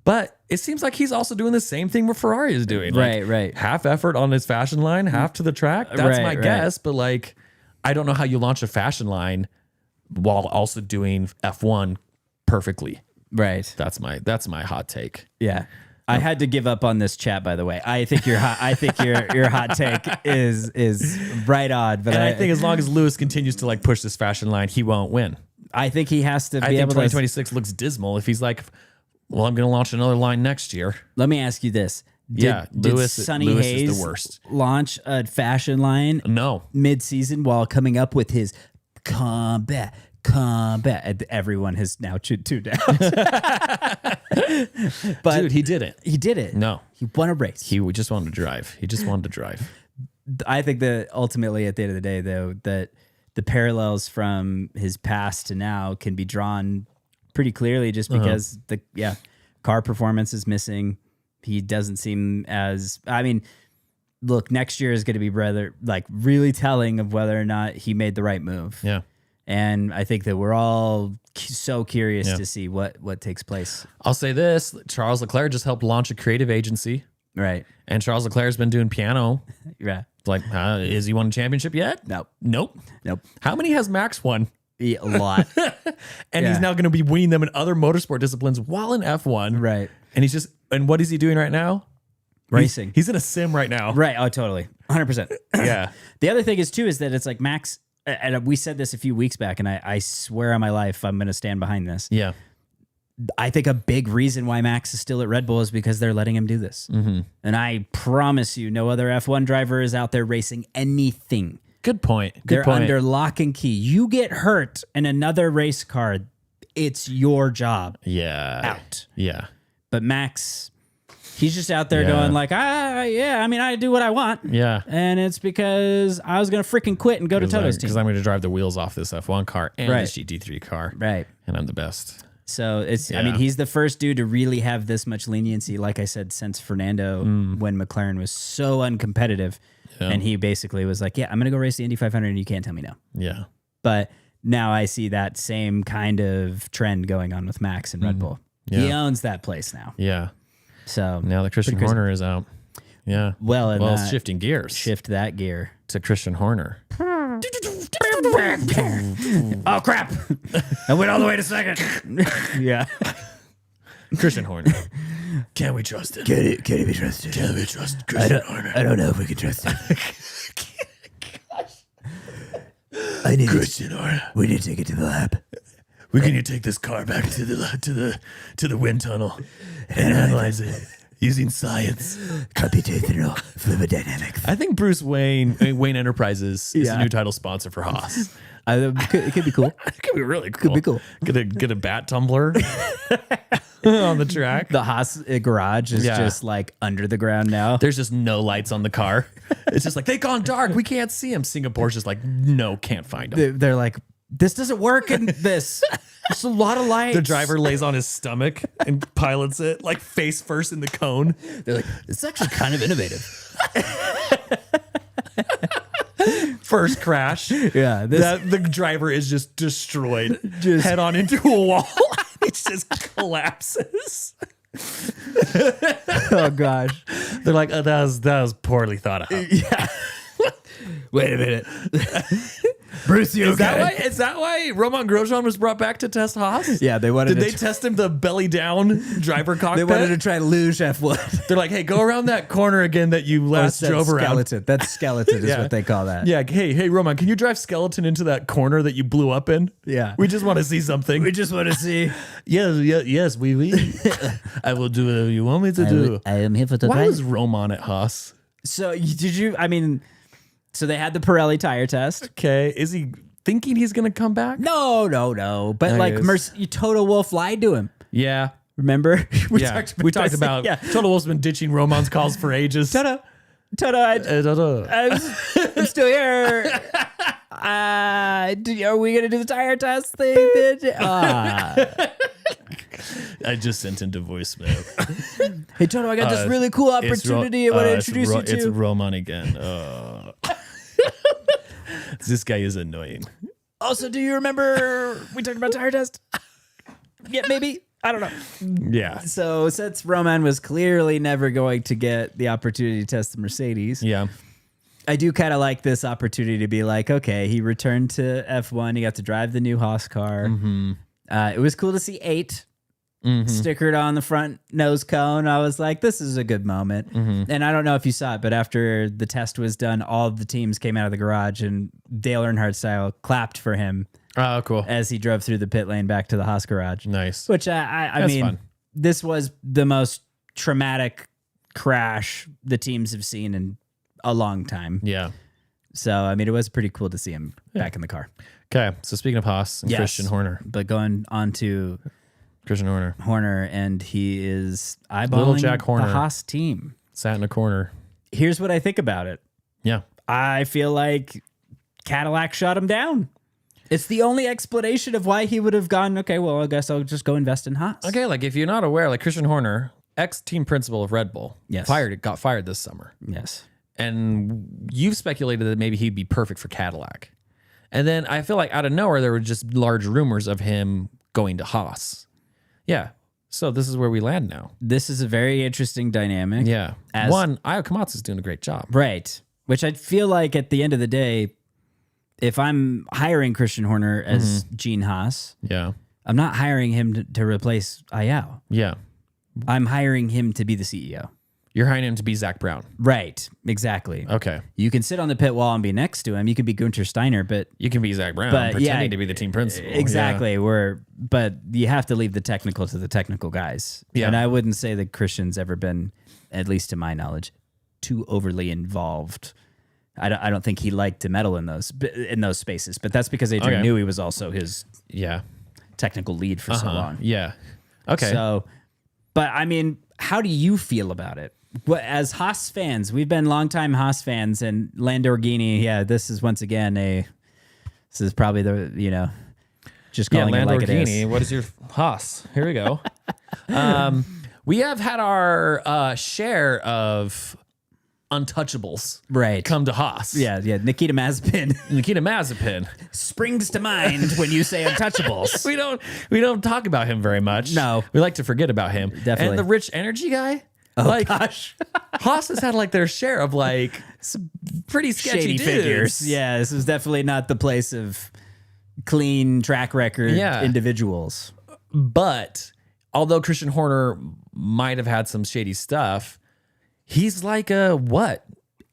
But it seems like he's also doing the same thing what Ferrari is doing. Right. Half effort on his fashion line, half to the track. That's my guess. But I don't know how you launch a fashion line while also doing F1 perfectly. Right. That's my hot take. Yeah. I had to give up on this chat, by the way. I think your hot take is right on. But And I think as long as Lewis continues to like push this fashion line, he won't win. I think he has to be I think able 2026 looks dismal if he's like, well, I'm going to launch another line next year. Let me ask you this. Yeah, Did Lewis Sonny is Hayes the worst. launch a fashion line No. mid-season while coming up with his combat? And everyone has now tuned out. But Dude, he didn't. he did it. No. He won a race. He just wanted to drive. He just wanted to drive. I think that ultimately at the end of the day, though, that the parallels from his past to now can be drawn pretty clearly just because the car performance is missing. He doesn't seem as, I mean, look, next year is going to be rather like really telling of whether or not he made the right move. Yeah. And I think that we're all so curious to see what takes place. I'll say this. Charles Leclerc just helped launch a creative agency. Right. And Charles Leclerc's been doing piano. Yeah. Like, has he won a championship yet? Nope. Nope. How many has Max won? Yeah, a lot. And he's now going to be winning them in other motorsport disciplines while in F1. Right. And what is he doing right now? Racing. He's in a sim right now. Right. Oh, totally. 100%. Yeah. The other thing is, too, is that it's like Max, and we said this a few weeks back, and I swear on my life I'm going to stand behind this. Yeah. I think a big reason why Max is still at Red Bull is because they're letting him do this. Mm-hmm. And I promise you, no other F1 driver is out there racing anything. Good point. They're under lock and key. You get hurt in another race car, it's your job. Yeah. Out. Yeah. But Max, he's just out there going like, I do what I want. Yeah. And it's because I was going to freaking quit and go to Toto's team. Because I'm going to drive the wheels off this F1 car and Right. this GT3 car. Right. And I'm the best. So it's, I mean, he's the first dude to really have this much leniency, like I said, since Fernando, when McLaren was so uncompetitive. Yeah. And he basically was like, I'm going to go race the Indy 500 and you can't tell me no. Yeah. But now I see that same kind of trend going on with Max and Red Bull. Yeah. He owns that place now. Yeah. So Now that Christian Horner is out. Yeah. Well, shifting gears. shift that gear. To Christian Horner. Oh, crap. I went all the way to second. Yeah. Christian Horner. Can we trust him? Can he be trusted? Can we trust Christian Horner? I don't know if we can trust him. Christian Horner. We need to take it to the lab. We're going to take this car back to the wind tunnel and analyze it using science. Computational fluid dynamics. I think Bruce Wayne Enterprises is the new title sponsor for Haas. It could be cool. It could be really cool. Could be cool. Get a bat tumbler on the track. The Haas garage is just like under the ground now. There's just no lights on the car. It's just like, they've gone dark. We can't see them. Singapore's just like, no, can't find them. They're like, this doesn't work in this. There's a lot of lights. The driver lays on his stomach and pilots it like face first in the cone. They're like, it's actually kind of innovative. First crash. Yeah. The driver is just destroyed. Just head on into a wall. It just collapses. Oh gosh. They're like, oh, that was poorly thought out. Yeah. Wait a minute. Bruce, you okay? Is that why Roman Grosjean was brought back to test Haas? Yeah, they wanted Did they test him the belly down driver cockpit? They wanted to try to luge F1. They're like, hey, go around that corner again that you last drove around. Skeleton. That's skeleton is what they call that. Yeah, hey, Roman, can you drive skeleton into that corner that you blew up in? Yeah. We just want to see something. We just want to see. Yes, we. I will do whatever you want me to do. I am here for the Why was Roman at Haas? So so they had the Pirelli tire test. Okay, is he thinking he's going to come back? No. But like Toto Wolff lied to him. Yeah. Remember? We talked about Toto Wolff's been ditching Roman's calls for ages. Toto, I'm still here. Are we going to do the tire test thing? I just sent into voicemail. Hey, Toto, I got this really cool opportunity I want to introduce you to. It's Roman again. This guy is annoying. Also, do you remember we talked about tire test? Yeah, maybe. I don't know. Yeah. So since Roman was clearly never going to get the opportunity to test the Mercedes, Yeah. I do kind of like this opportunity to be like, okay, he returned to F1. He got to drive the new Haas car. Mm-hmm. It was cool to see 8. stickered on the front nose cone. I was like, this is a good moment. And I don't know if you saw it, but after the test was done, all of the teams came out of the garage and Dale Earnhardt style clapped for him Oh, cool. as he drove through the pit lane back to the Haas garage. Nice. Which I That's mean, fun. this was the most traumatic crash the teams have seen in a long time. Yeah. So, I mean, it was pretty cool to see him back in the car. Okay. So speaking of Haas and Yes. Christian Horner. But going on to Christian Horner and he is eyeballing Little Jack Horner. the Haas team. sat in a corner. Here's what I think about it. Yeah. I feel like Cadillac shut him down. It's the only explanation of why he would have gone, okay, well, I guess I'll just go invest in Haas. Okay. Like if you're not aware, like Christian Horner, ex-team principal of Red Bull, Yes. got fired this summer. Yes. And you've speculated that maybe he'd be perfect for Cadillac. And then I feel like out of nowhere, there were just large rumors of him going to Haas. Yeah. So this is where we land now. This is a very interesting dynamic. Yeah. As- One, Ayo Komatsu's doing a great job. Right. Which I feel like at the end of the day, if I'm hiring Christian Horner as Gene Haas, Yeah. I'm not hiring him to replace Ayao. Yeah. I'm hiring him to be the CEO. You're hiring him to be Zach Brown. Right. Exactly. Okay. You can sit on the pit wall and be next to him. You could be Gunter Steiner, but You can be Zach Brown But, pretending yeah, to be the team principal. exactly. But you have to leave the technical to the technical guys. Yeah. And I wouldn't say that Christian's ever been, at least to my knowledge, too overly involved. I don't think he liked to meddle in those spaces, but that's because Adrian Okay. Newey was also his Yeah. technical lead for so long. Yeah. Okay. So, but I mean, how do you feel about it? As Haas fans, we've been longtime Haas fans, and Landorghini, this is once again this is probably just calling it like it is. Lamborghini. What is your Haas? Here we go. We have had our share of untouchables Right. come to Haas. Yeah. Nikita Mazepin Nikita Mazepin. springs to mind when you say untouchables. We don't talk about him very much. No. We like to forget about him. Definitely. And the rich energy guy. Oh, gosh. Haas has had like their share of like some pretty sketchy Shady dudes. figures. Yeah, this is definitely not the place of clean track record Yeah. individuals. But although Christian Horner might have had some shady stuff, he's like a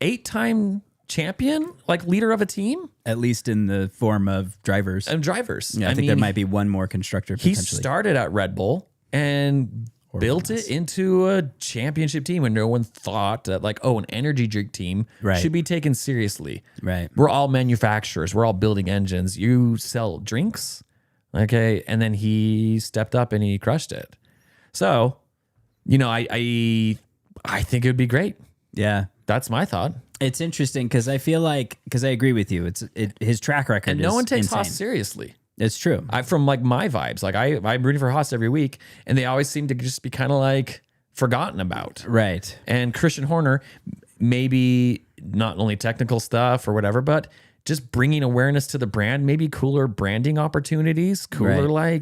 8-time champion, like leader of a team At least in the form of drivers. and drivers. Yeah, I think there might be one more constructor He potentially. started at Red Bull and built it into a championship team when no one thought that an energy drink team Right. should be taken seriously. Right. We're all manufacturers. We're all building engines. You sell drinks. Okay. And then he stepped up and he crushed it. So, I think it would be great. Yeah. That's my thought. It's interesting because I feel like, because I agree with you, his track record And is no one takes insane. Haas seriously. It's true. From my vibes, I'm rooting for Haas every week, and they always seem to just be kind of forgotten about. Right. And Christian Horner, maybe not only technical stuff or whatever, but just bringing awareness to the brand, maybe cooler branding opportunities, cooler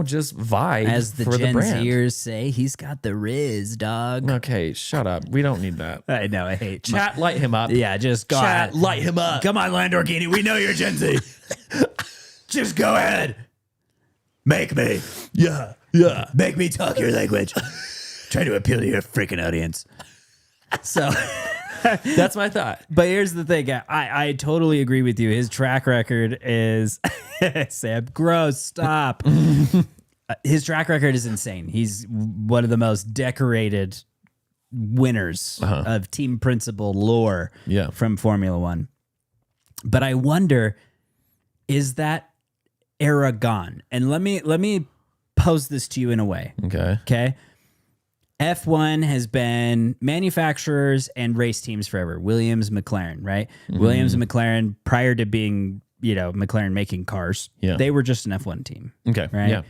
just vibe As the for Gen the brand. Zers say, he's got the Riz, dog. Okay, shut up. We don't need that. I know, I hate Chat, light him up. Yeah, just go Chat, ahead. light him up. Come on, Landorghini, we know you're Gen Z. Just go ahead. Make me. Yeah. Make me talk your language. Try to appeal to your freaking audience. So, That's my thought. but here's the thing. I totally agree with you. His track record is Sam, gross. Stop. His track record is insane. He's one of the most decorated winners of team principal lore Yeah. from Formula One. But I wonder, is that era gone? And let me pose this to you in a way. Okay. Okay. F1 has been manufacturers and race teams forever. Williams, McLaren, right? Williams and McLaren, prior to being, McLaren making cars, Yeah. they were just an F1 team. Okay. Right. Yeah.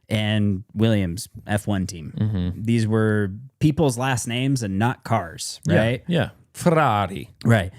And Williams, F1 team. These were people's last names and not cars, right? Yeah. Ferrari. Right.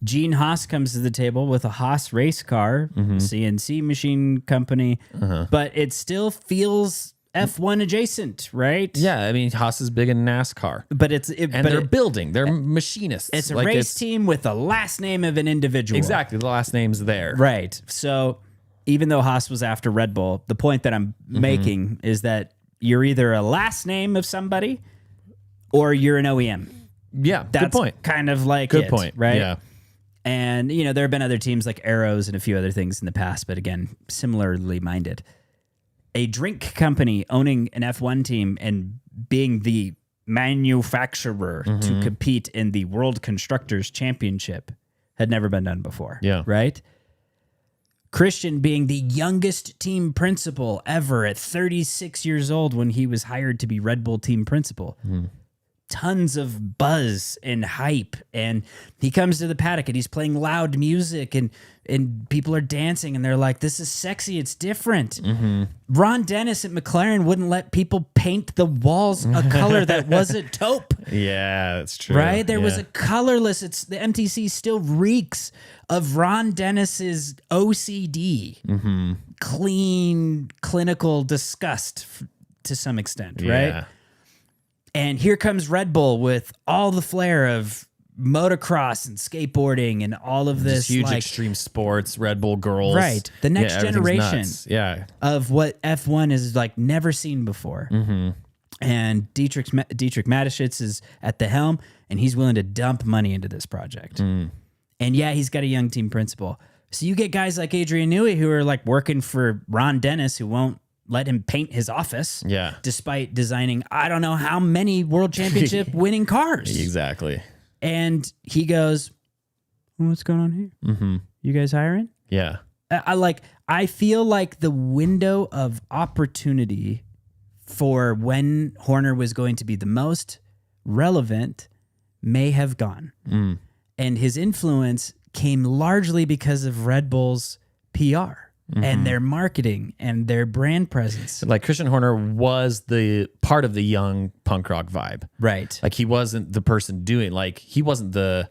Gene Haas comes to the table with a Haas race car, CNC machine company, but it still feels F1 adjacent, right? Yeah. I mean, Haas is big in NASCAR. But They're building. They're machinists. it's a race team with the last name of an individual. Exactly. The last name's there. Right. So even though Haas was after Red Bull, the point that I'm making is that you're either a last name of somebody or you're an OEM. Yeah, That's good point. kind of like Good it, point. right? Yeah. And, you know, there have been other teams like Arrows and a few other things in the past, but again, similarly minded. A drink company owning an F1 team and being the manufacturer to compete in the World Constructors Championship had never been done before. Yeah. Right? Christian being the youngest team principal ever at 36 years old when he was hired to be Red Bull team principal. Tons of buzz and hype, and he comes to the paddock and he's playing loud music and people are dancing and they're like, this is sexy, it's different. Ron Dennis at McLaren wouldn't let people paint the walls a color that wasn't taupe. Yeah, that's true. Right? There was Yeah. a colorless, the MTC still reeks of Ron Dennis's OCD. Clean, clinical disgust to some extent, right? Yeah. And here comes Red Bull with all the flair of motocross and skateboarding and all of this Just huge like, extreme sports, Red Bull girls. Right. The next everything's generation. nuts. Yeah. of what F1 is like never seen before. And Dietrich Mateschitz is at the helm, and he's willing to dump money into this project. And yeah, he's got a young team principal. So you get guys like Adrian Newey who are like working for Ron Dennis, who won't let him paint his office. Yeah. Despite designing, I don't know how many world championship winning cars. Exactly. And he goes, what's going on here? You guys hiring? Yeah. I feel like the window of opportunity for when Horner was going to be the most relevant may have gone. And his influence came largely because of Red Bull's PR and their marketing and their brand presence. Like Christian Horner was the part of the young punk rock vibe. Right. Like he wasn't the person doing, like he wasn't the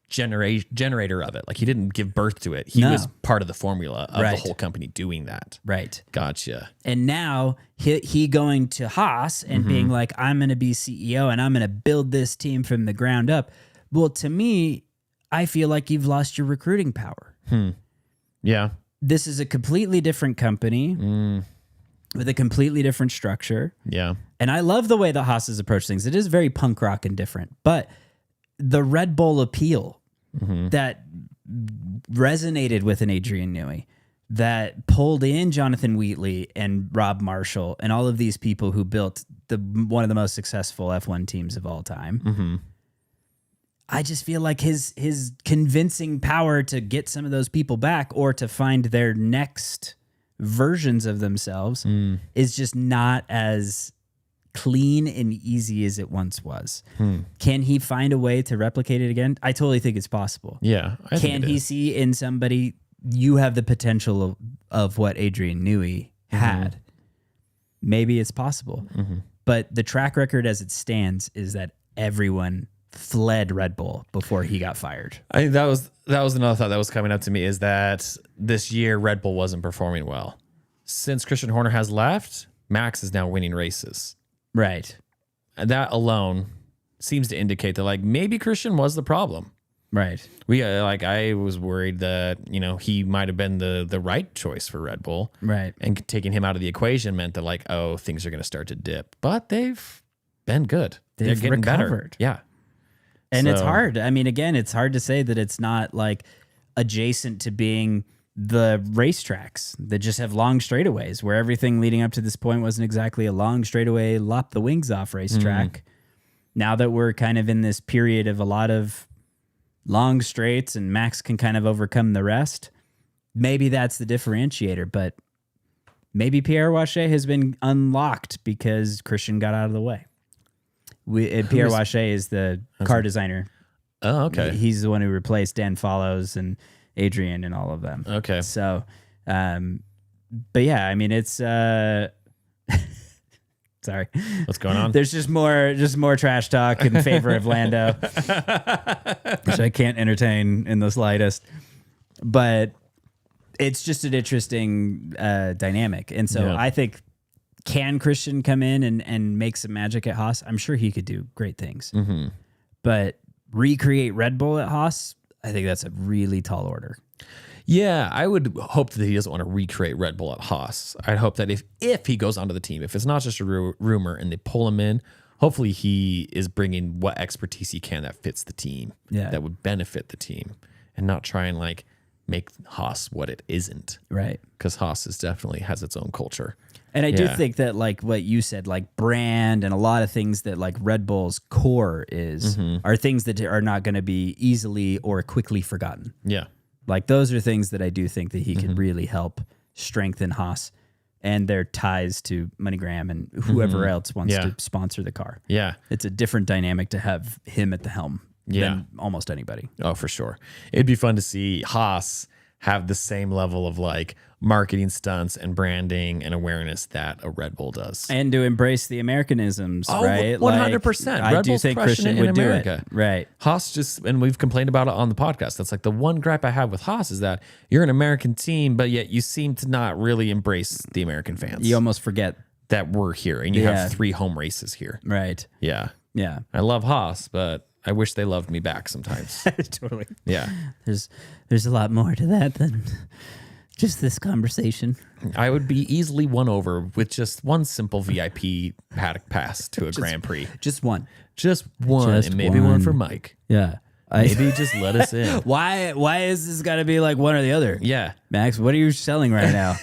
generator of it. Like he didn't give birth to it. He No. was part of the formula of Right. the whole company doing that. Right. Gotcha. And now he going to Haas and being like, I'm going to be CEO and I'm going to build this team from the ground up. Well, to me, I feel like you've lost your recruiting power. Yeah. This is a completely different company with a completely different structure. Yeah. And I love the way that Haas has approached things. It is very punk rock and different. But the Red Bull appeal that resonated with an Adrian Newey, that pulled in Jonathan Wheatley and Rob Marshall and all of these people who built one of the most successful F1 teams of all time. I just feel like his convincing power to get some of those people back or to find their next versions of themselves is just not as clean and easy as it once was. Can he find a way to replicate it again? I totally think it's possible. Yeah. I think Can it he is. see in somebody, you have the potential of what Adrian Newey had? Maybe it's possible. But the track record as it stands is that everyone fled Red Bull before he got fired. I think that was another thought that was coming up to me, is that this year Red Bull wasn't performing well. Since Christian Horner has left, Max is now winning races. Right. And that alone seems to indicate that like maybe Christian was the problem. Right. I was worried that, he might have been the right choice for Red Bull. Right. And taking him out of the equation meant that like, oh, things are going to start to dip. But they've been good. They're They've getting better. recovered. Yeah. And it's So- hard. I mean, again, it's hard to say that it's not like adjacent to being the racetracks that just have long straightaways, where everything leading up to this point wasn't exactly a long straightaway, lop the wings off racetrack. Now that we're kind of in this period of a lot of long straights and Max can kind of overcome the rest, maybe that's the differentiator. But maybe Pierre Wache has been unlocked because Christian got out of the way. Pierre Wache is the car designer. Oh, okay. He's the one who replaced Dan Follows and Adrian and all of them. Okay. So, but yeah, I mean, it's, sorry. What's going on? There's just more trash talk in favor of Lando, which I can't entertain in the slightest. But it's just an interesting dynamic. And so Yeah. I think, can Christian come in and make some magic at Haas? I'm sure he could do great things. But recreate Red Bull at Haas, I think that's a really tall order. Yeah, I would hope that he doesn't want to recreate Red Bull at Haas. I'd hope that if he goes onto the team, if it's not just a rumor and they pull him in, hopefully he is bringing what expertise he can that fits the team, that would benefit the team, and not try and like make Haas what it isn't. Right. Because Haas definitely has its own culture. And I do think that like what you said, like brand and a lot of things that like Red Bull's core is are things that are not going to be easily or quickly forgotten. Yeah. Like those are things that I do think that he could really help strengthen Haas and their ties to MoneyGram and whoever else wants to sponsor the car. Yeah. It's a different dynamic to have him at the helm than almost anybody. Oh, for sure. It'd be fun to see Haas have the same level of like marketing stunts and branding and awareness that a Red Bull does. And to embrace the Americanisms, right? 100%. I Red do Bull's think crushing Christian it in would do America. it. Right. Haas and we've complained about it on the podcast. That's like the one gripe I have with Haas is that you're an American team, but yet you seem to not really embrace the American fans. You almost forget. That we're here and you have 3 home races here. Right. Yeah. Yeah. I love Haas, but I wish they loved me back sometimes. Totally. Yeah. There's a lot more to that than just this conversation. I would be easily won over with just one simple VIP paddock pass to a Grand Prix. Just one. Just one, Just and maybe one. one for Mike. Yeah. Maybe just let us in. Why is this got to be like one or the other? Yeah. Max, what are you selling right now?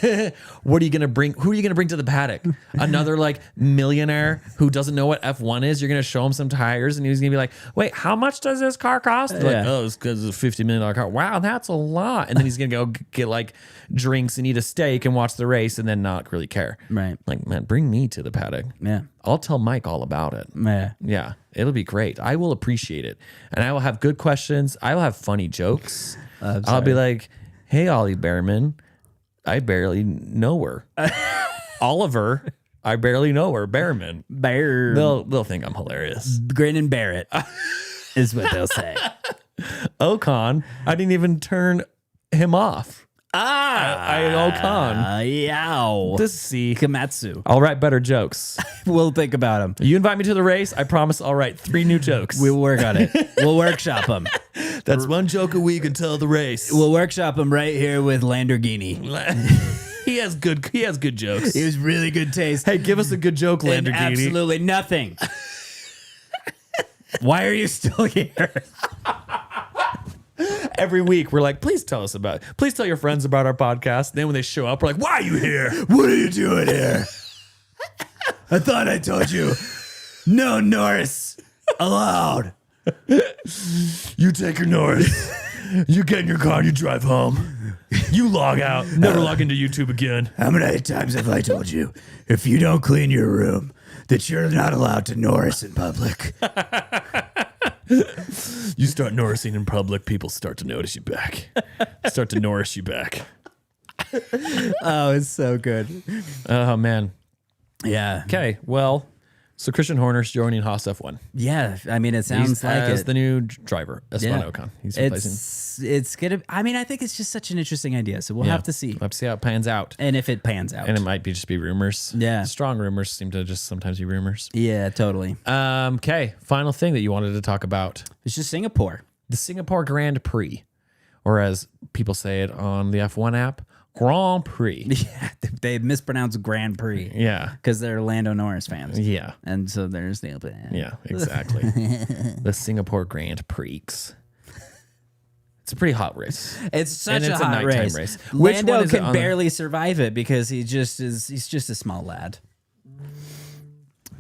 What are you going to bring? Who are you going to bring to the paddock? Another like millionaire who doesn't know what F1 is? You're going to show him some tires and he's going to be like, wait, how much does this car cost? They're like, oh, it's because it's a $50 million car. Wow, that's a lot. And then he's going to go get like drinks and eat a steak and watch the race and then not really care. Right. Like, man, bring me to the paddock. Yeah. I'll tell Mike all about it. Yeah. Yeah, it'll be great. I will appreciate it. And I will have good questions. I will have funny jokes. I'll be like, hey, Ollie Behrman, I barely know her. Oliver, I barely know her. Behrman. Bear. They'll think I'm hilarious. Grin and bear it is what they'll say. Ocon, I didn't even turn him off. I Ocon. Yow. To see. Komatsu. I'll write better jokes. We'll think about them. You invite me to the race, I promise I'll write 3 new jokes. We'll work on it. We'll workshop them. That's one joke a week until the race. We'll workshop them right here with Lamborghini. He has good jokes. He was really good taste. Hey, give us a good joke, And Lamborghini. absolutely nothing. Why are you still here? Every week we're like, please tell your friends about our podcast. And then when they show up, we're like, why are you here? What are you doing here? I thought I told you. No Norris allowed. You take your Norris. You get in your car and you drive home. You log out. Never log into YouTube again. How many times have I told you, if you don't clean your room, that you're not allowed to Norris in public? You start Norrising in public, people start to notice you back. Start to Norris you back. Oh, it's so good. Oh, man. Yeah. Okay, well, so Christian Horner's joining Haas F1. Yeah. I mean, it sounds like as it. the new driver, Esteban Ocon. He's replacing. It's gonna. I mean, I think it's just such an interesting idea. So we'll have to see, We'll have to see how it pans out. and if it pans out. And it might just be rumors. Yeah. Strong rumors seem to just sometimes be rumors. Yeah, totally. Okay, final thing that you wanted to talk about. It's just Singapore. The Singapore Grand Prix, or as people say it on the F1 app, Grand Prix. Yeah, they mispronounce Grand Prix. Yeah. Because they're Lando Norris fans. Yeah. And so there's the Yeah, exactly. The Singapore Grand Prix. It's a pretty hot race. It's such And it's a a hot nighttime race. race. Which Lando one is it can on the- barely survive it because he's just a small lad.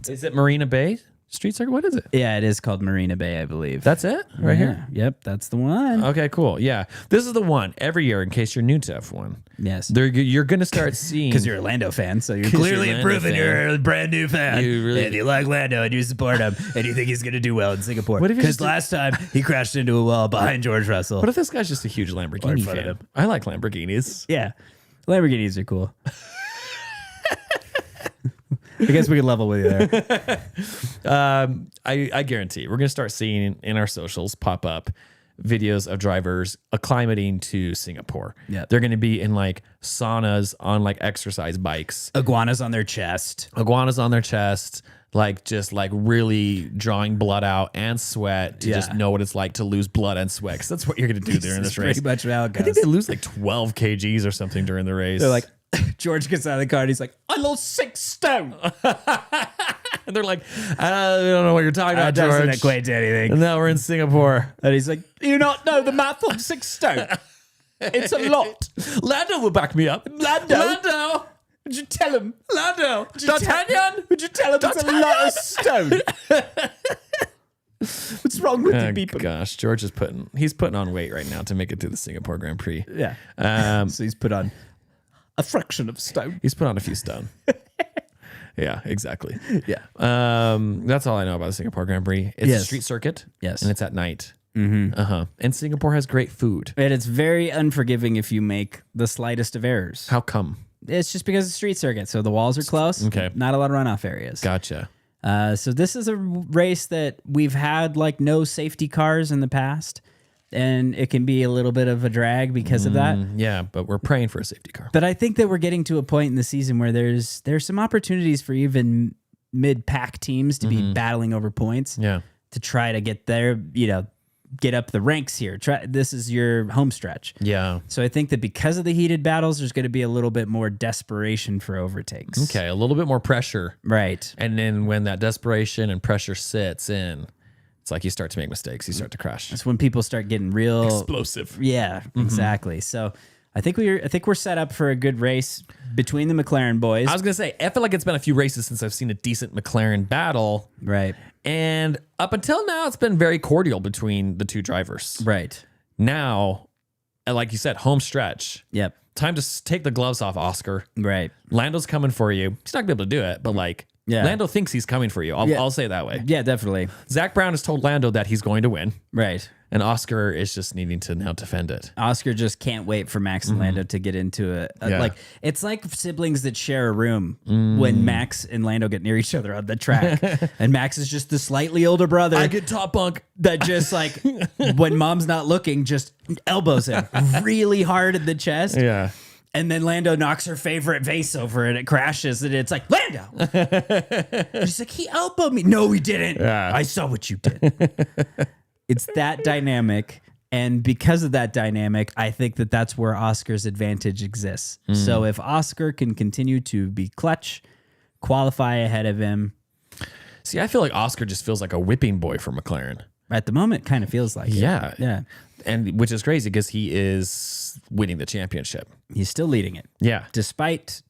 Is it Marina Bay Street Circuit? What is it? Yeah, it is called Marina Bay, I believe. That's it? Right here? Yep, that's the one. Okay, cool. Yeah. This is the one every year in case you're new to F1. Yes. You're going to start seeing. Because you're a Lando fan, so you're 'Cause clearly you're a Lando proving fan. you're a brand new fan. You really- and you like Lando and you support him and you think he's going to do well in Singapore. What if he Because just- last time he crashed into a wall behind George Russell. What if this guy's just a huge Lamborghini in front of fan? him. I like Lamborghinis. Yeah, Lamborghinis are cool. I guess we can level with you there. I guarantee we're going to start seeing in our socials pop up videos of drivers acclimating to Singapore. Yep. They're going to be in like saunas on like exercise bikes, Iguanas on their chest. iguanas on their chest, like just like really drawing blood out and sweat to just know what it's like to lose blood and sweat. Because that's what you're going to do during this race. Pretty much how it I think goes. they lose like 12 kgs or something during the race. They're like, George gets out of the car and he's like, I lost 6 stone. and they're like, I don't know what you're talking about, Doesn't George. equate to anything. And now we're in Singapore. And he's like, you not know the math of 6 stone? It's a lot. Lando will back me up. Lando. Would you tell him? Lando. D'Artagnan. Would you tell him it's a lot of stone? What's wrong with you people? Gosh, George is putting on weight right now to make it through the Singapore Grand Prix. Yeah. So he's put on a fraction of stone. He's put on a few stone. Yeah, exactly. Yeah. That's all I know about the Singapore Grand Prix. It's a street circuit. Yes. And it's at night. Mm-hmm. And Singapore has great food. And it's very unforgiving if you make the slightest of errors. How come? It's just because it's a street circuit, so the walls are close. Okay. Not a lot of runoff areas. Gotcha. So this is a race that we've had like no safety cars in the past, and it can be a little bit of a drag because of that. Yeah, but we're praying for a safety car. But I think that we're getting to a point in the season where there's some opportunities for even mid-pack teams to be battling over points. Yeah. To try to get there, get up the ranks here. This is your home stretch. Yeah. So I think that because of the heated battles, there's going to be a little bit more desperation for overtakes. Okay, a little bit more pressure. Right. And then when that desperation and pressure sits in, it's like you start to make mistakes. You start to crash. That's when people start getting real Explosive. Yeah, exactly. So I think we're set up for a good race between the McLaren boys. I was going to say, I feel like it's been a few races since I've seen a decent McLaren battle. Right. And up until now, it's been very cordial between the two drivers. Right. Now, like you said, home stretch. Yep. Time to take the gloves off, Oscar. Right. Lando's coming for you. He's not going to be able to do it, but like, Yeah. Lando thinks he's coming for you. I'll say it that way. Yeah, definitely. Zach Brown has told Lando that he's going to win, Right. and Oscar is just needing to now defend it. Oscar just can't wait for Max and Lando to get into it. Yeah. Like it's like siblings that share a room when Max and Lando get near each other on the track, and Max is just the slightly older brother. I get top bunk. That just like when mom's not looking, just elbows him really hard in the chest. Yeah. And then Lando knocks her favorite vase over and it crashes, and it's like, Lando. She's like, he elbowed me. No, he didn't. Yeah. I saw what you did. It's that dynamic. And because of that dynamic, I think that that's where Oscar's advantage exists. So if Oscar can continue to be clutch, qualify ahead of him, See, I feel like Oscar just feels like a whipping boy for McLaren. at the moment, kind of feels like it. Yeah. Yeah. And which is crazy because he is winning the championship. He's still leading it. Yeah. Despite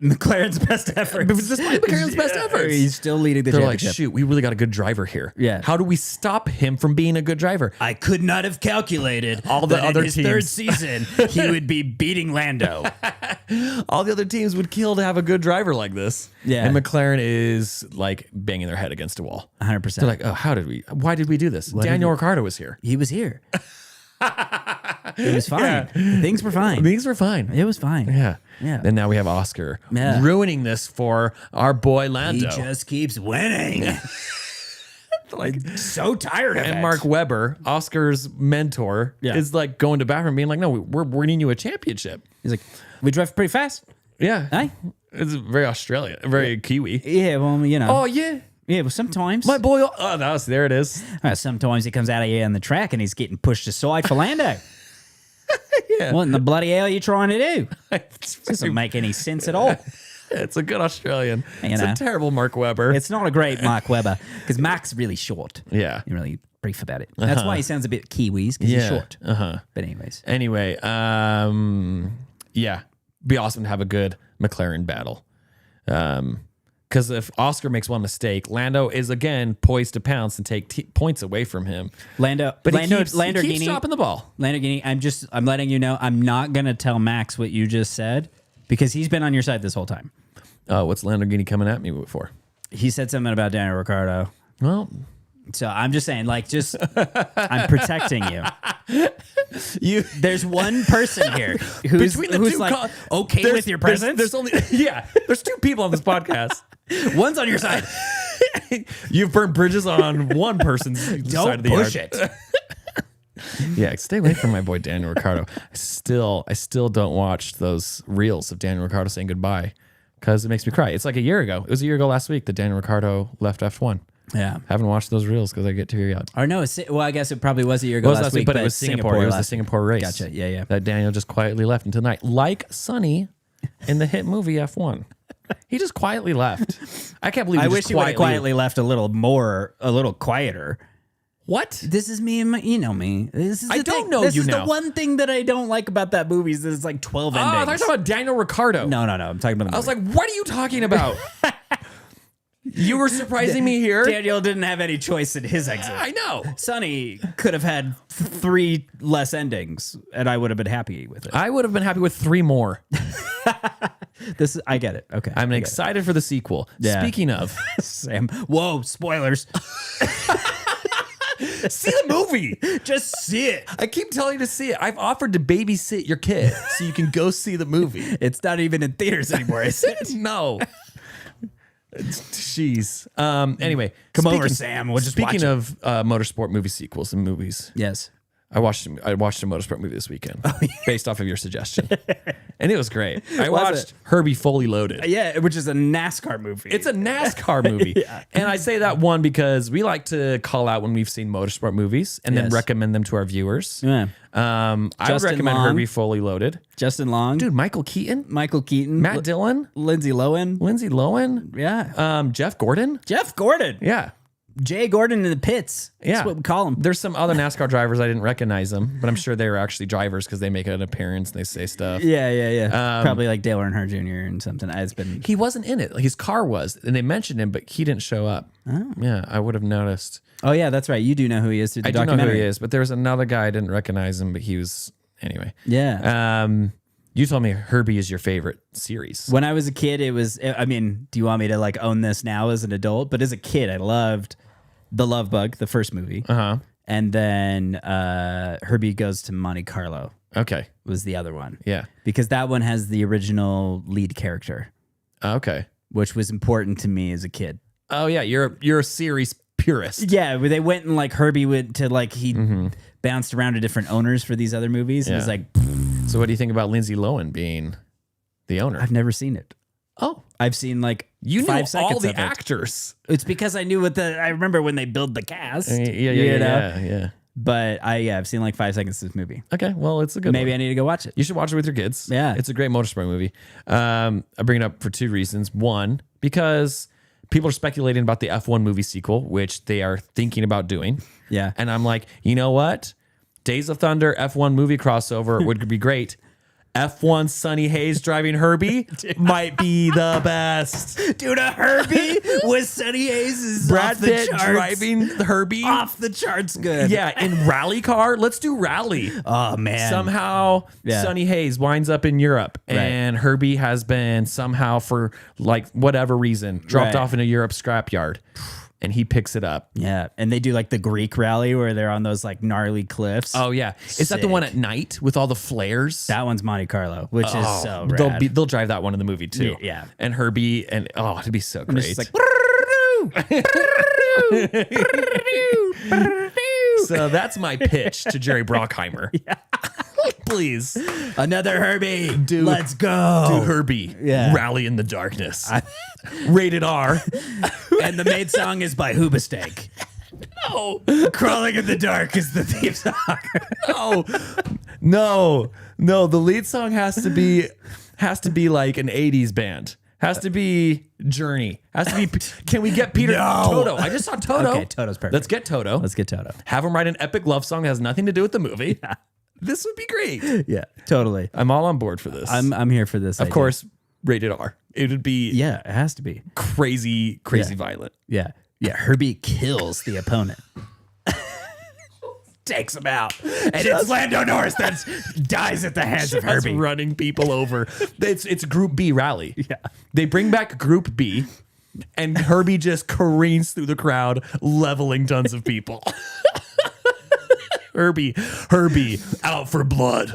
McLaren's best efforts. Despite McLaren's best efforts. He's still leading the They're like, championship. shoot, we really got a good driver here. Yeah. How do we stop him from being a good driver? I could not have calculated All the that other in his teams. third season he would be beating Lando. All the other teams would kill to have a good driver like this. Yeah. And McLaren is like banging their head against a wall. 100%. They're like, oh, why did we do this? Daniel Ricciardo was here. He was here. It was fine. Things were fine. Things were fine. It was fine. Yeah. Yeah. And now we have Oscar Yeah. ruining this for our boy He Lando. just keeps winning. like, So tired of it. and Mark Webber, Oscar's mentor, Yeah. is like going to bathroom being like, no, we're winning you a championship. He's like, we drive pretty fast. Yeah. Aye. It's very Australian, very Kiwi. Yeah, well, you know. Oh, yeah. Yeah, well, sometimes. My boy. Oh, there it is. Sometimes he comes out of here on the track and he's getting pushed aside for Lando. Yeah. What in the bloody hell are you trying to do? It's, Doesn't make any sense at all. it's a good Australian. It's know. a terrible Mark Webber. It's not a great Mark Webber because Mark's really short. Yeah. You're really brief about it. That's why he sounds a bit Kiwis because he's short. Uh-huh. But anyways, Anyway, yeah. Be awesome to have a good McLaren battle. Because if Oscar makes one mistake, Lando is again poised to pounce and take points away from him. Lando, But Lando, he keeps Lamborghini, dropping the ball. Lamborghini. I'm letting you know. I'm not gonna tell Max what you just said because he's been on your side this whole time. Oh, what's Lamborghini coming at me for? He said something about Daniel Ricciardo. Well, So I'm just saying, like, I'm protecting you. There's one person here who's like okay with your presence. There's only there's two people on this podcast. One's on your side. You've burned bridges on one person's side Don't of the push yard. it. Yeah, stay away from my boy Daniel Ricciardo. I still don't watch those reels of Daniel Ricciardo saying goodbye because it makes me cry. It's like a year ago. It was a year ago last week that Daniel Ricciardo left F1. Yeah. Haven't watched those reels because I get teary-eyed. Or no, well, I guess it probably was a year ago last week, but it was Singapore. It was the Singapore race. Gotcha. Yeah. That Daniel just quietly left into the night, like Sonny in the hit movie F1. He just quietly left. I can't believe. I wish he would have quietly left a little quieter. What? This is me and my, you know me. This is I the don't thing. know this you is now. the one thing that I don't like about that movie is that it's like 12 endings. Oh, I thought you were talking about Daniel Ricciardo. No. I'm talking about the movie. I was like, what are you talking about? You were surprising me here. Daniel didn't have any choice in his exit. I know. Sonny could have had 3 less endings, and I would have been happy with it. I would have been happy with 3 more. I get it. Okay. I'm excited for the sequel. Yeah. Speaking of, Sam. Whoa, spoilers. see the movie. Just see it. I keep telling you to see it. I've offered to babysit your kid so you can go see the movie. It's not even in theaters anymore, is it? No. Jeez. Anyway, Come over, Sam. We'll just speaking watch it. of motorsport movie sequels and movies, Yes. I watched a motorsport movie this weekend based off of your suggestion, and it was great. I Was watched it? Herbie Fully Loaded. Yeah, which is a NASCAR movie. It's a NASCAR movie. And I say that one because we like to call out when we've seen motorsport movies and then Yes. recommend them to our viewers. Yeah. I would Justin recommend Long. Herbie Fully Loaded. Justin Long. Dude, Michael Keaton, Michael Keaton. Matt Dillon, Lindsay Lohan. Lindsay Lohan, Yeah. Jeff Gordon. Jeff Gordon. Yeah. Jay Gordon in the pits. Yeah. That's what we call him. There's some other NASCAR drivers. I didn't recognize them, but I'm sure they were actually drivers because they make an appearance and they say stuff. Yeah. Probably like Dale Earnhardt Jr. and something. It's been. He wasn't in it. Like his car was, and they mentioned him, but he didn't show up. Oh. Yeah, I would have noticed. Oh yeah, that's right. You do know who he is through the I do know documentary. who he is, but there was another guy I didn't recognize him, but he was anyway. Yeah. You told me Herbie is your favorite series. When I was a kid, it was. I mean, do you want me to like own this now as an adult? But as a kid, I loved The Love Bug, the first movie, and then Herbie Goes to Monte Carlo Okay. was the other one. Yeah. Because that one has the original lead character, Okay. which was important to me as a kid. Oh yeah, you're a series purist. Yeah, they went and like Herbie went to like he bounced around to different owners for these other movies. And it was Yeah. like, So what do you think about Lindsay Lohan being the owner? I've never seen it. Oh, I've seen like you 5 knew seconds all the of it. actors. It's because I knew what I remember when they build the cast. Yeah. you know? Yeah. But I've seen like 5 seconds of this movie. Okay, well, it's a good Maybe one. I need to go watch it. You should watch it with your kids. Yeah. It's a great motorsport movie. I bring it up for 2 reasons. One, because people are speculating about the F1 movie sequel, which they are thinking about doing. Yeah. And I'm like, you know what? Days of Thunder F1 movie crossover would be great. F1 Sonny Hayes driving Herbie might be the best. Dude, a Herbie with Sonny Hayes is Brad off the Pitt charts. driving Herbie. Off the charts good. Yeah, in rally car. Let's do rally. Oh, man. Somehow Yeah. Sonny Hayes winds up in Europe and Herbie has been somehow for like whatever reason dropped Right. off in a Europe scrapyard and he picks it up. Yeah. And they do like the Greek rally where they're on those like gnarly cliffs. Oh yeah. Is that the one Sick. at night with all the flares? That one's Monte Carlo, which is so rad. They'll drive that one in the movie too. Yeah. And Herbie and it'd be so great. It's just So that's my pitch to Jerry Bruckheimer. Please another Herbie. Let's do go. Herbie. Yeah. Rally in the Darkness. Rated R. And the main song is by Hoobastank. No. Crawling in the Dark is the theme song. No. The lead song has to be like an 80s band. Has to be Journey. Has to be. Can we get Peter Toto? I just saw Toto. Okay, Toto's perfect. Let's get Toto. Let's get Toto. Have him write an epic love song that has nothing to do with the movie. Yeah. This would be great. Yeah, totally. I'm all on board for this. I'm here for this. of course, rated R. It would be Yeah, it has to be. crazy Yeah. violent. Yeah. Herbie kills the opponent. Takes him out. And it's Lando Norris that dies at the hands of Just Herbie. running people over. It's Group B rally. Yeah. They bring back Group B, and Herbie just careens through the crowd, leveling tons of people. Herbie, out for blood.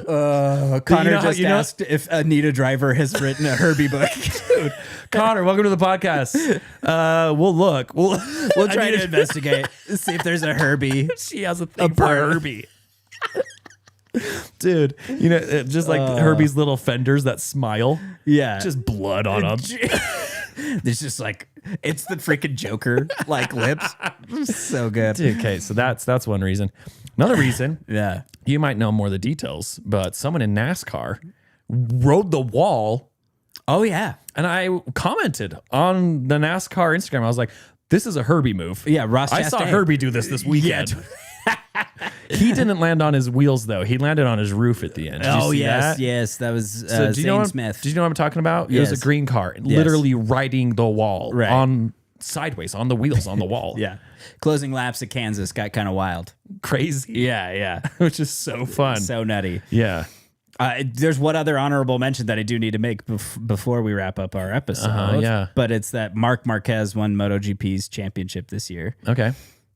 Connor know how- just asked if Anita Driver has written a Herbie book. Dude, Connor, welcome to the podcast. We'll look. We'll We'll try to investigate, see if there's a Herbie. She has a thing for Herbie. Dude, you know, just like Herbie's little fenders that smile. Yeah. Just blood on them. There's just like, it's the freaking Joker like lips. So good. Dude, okay, so that's one reason. Another reason, Yeah. you might know more of the details, but someone in NASCAR rode the wall, Oh, yeah. and I commented on the NASCAR Instagram. I was like, this is a Herbie move. Yeah, Ross I saw Chastain. Herbie do this weekend. He didn't land on his wheels, though. He landed on his roof at the end. Did you see that? Yes. That was So do you know Zane what, Smith. Did you know what I'm talking about? It was Yes. a green car, literally riding the wall Right. on sideways on the wheels on the wall. Yeah. Closing laps at Kansas got kind of wild. Crazy. Yeah. Which is so fun. So nutty. Yeah. There's one other honorable mention that I do need to make before we wrap up our episode. yeah. But it's that Marc Marquez won MotoGP's championship this year. Okay.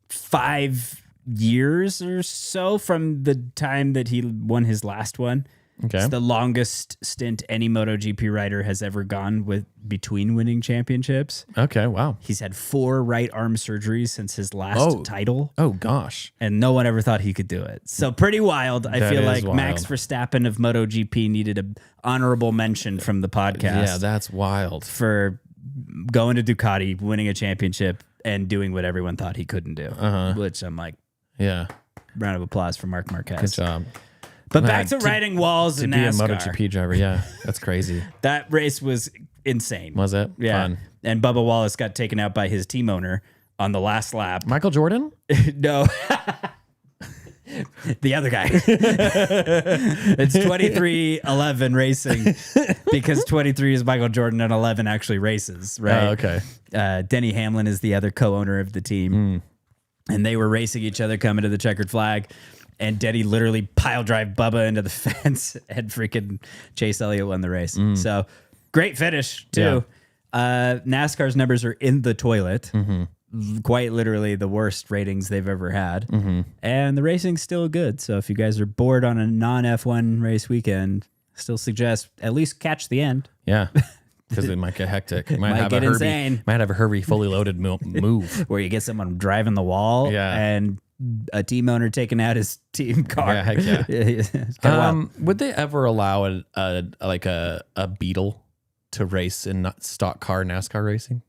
5 years or so from the time that he won his last one. Okay. It's the longest stint any MotoGP rider has ever gone with between winning championships. Okay. Wow. He's had 4 right arm surgeries since his last title. Oh gosh. And no one ever thought he could do it. So pretty wild. I That feel is like wild. Max Verstappen of MotoGP needed an honorable mention from the podcast Yeah, that's wild. for going to Ducati, winning a championship, and doing what everyone thought he couldn't do. Which I'm like, Yeah. round of applause for Marc Marquez. Good job. But Man, back to riding walls To in be a NASCAR. MotoGP driver, yeah, that's crazy. That race was insane. Was it? Yeah. Fun. And Bubba Wallace got taken out by his team owner on the last lap. Michael Jordan? No. The other guy. It's 23-11 racing because 23 is Michael Jordan and 11 actually races, right? Oh, okay. Denny Hamlin is the other co-owner of the team. And they were racing each other coming to the checkered flag. And Denny literally pile drive Bubba into the fence and freaking Chase Elliott won the race. So great finish too. NASCAR's numbers are in the toilet. Quite literally the worst ratings they've ever had. And the racing's still good. So if you guys are bored on a non-F1 race weekend, still suggest at least catch the end. Yeah. Because it might get hectic. It Might have get a Herbie, insane. Might have a Herbie fully loaded move. Where you get someone driving the wall Yeah. and a team owner taking out his team car. Yeah, heck yeah. It's kinda wild. Would they ever allow a beetle to race in stock car NASCAR racing?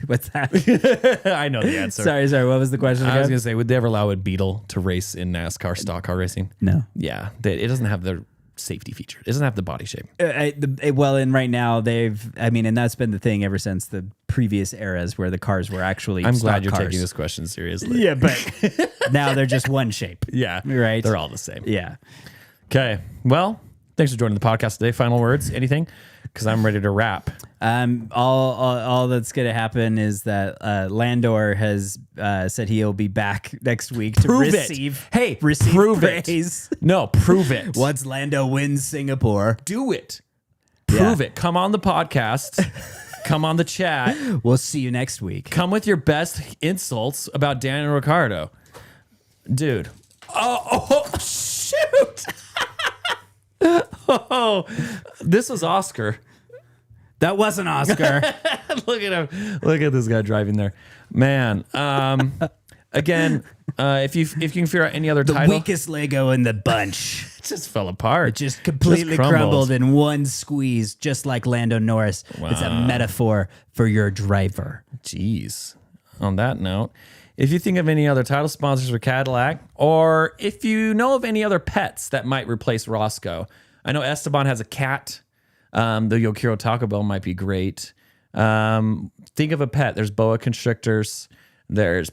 What's that? I know the answer. Sorry. What was the question I was again? gonna say, would they ever allow a beetle to race in NASCAR stock car racing? No. Yeah, it doesn't have the safety feature. It doesn't have the body shape. Well, and right now and that's been the thing ever since the previous eras where the cars were actually I'm stock glad you're cars. taking this question seriously. Yeah, but now they're just one shape. Yeah, Right. They're all the same. Yeah. Okay. Well, thanks for joining the podcast today. Final words? Anything? Because I'm ready to wrap. All that's going to happen is that Landor has said he'll be back next week to Prove it. receive. Hey, receive prove it. praise. No, prove it. Once Lando wins Singapore, Do it. Prove it. Come on the podcast. Come on the chat. we'll see you next week. Come with your best insults about Daniel Ricciardo. Dude. Oh shoot. Oh, this was Oscar. That wasn't Oscar. Look at him. Look at this guy driving there. Man. Again, if you can figure out any other The title, weakest Lego in the bunch. it just fell apart. It just completely crumbled in one squeeze, just like Lando Norris. It's a metaphor for your driver. Jeez. On that note, if you think of any other title sponsors for Cadillac, or if you know of any other pets that might replace Roscoe, I know Esteban has a cat. The Yokiro Taco Bell might be great. Think of a pet. There's boa constrictors. There's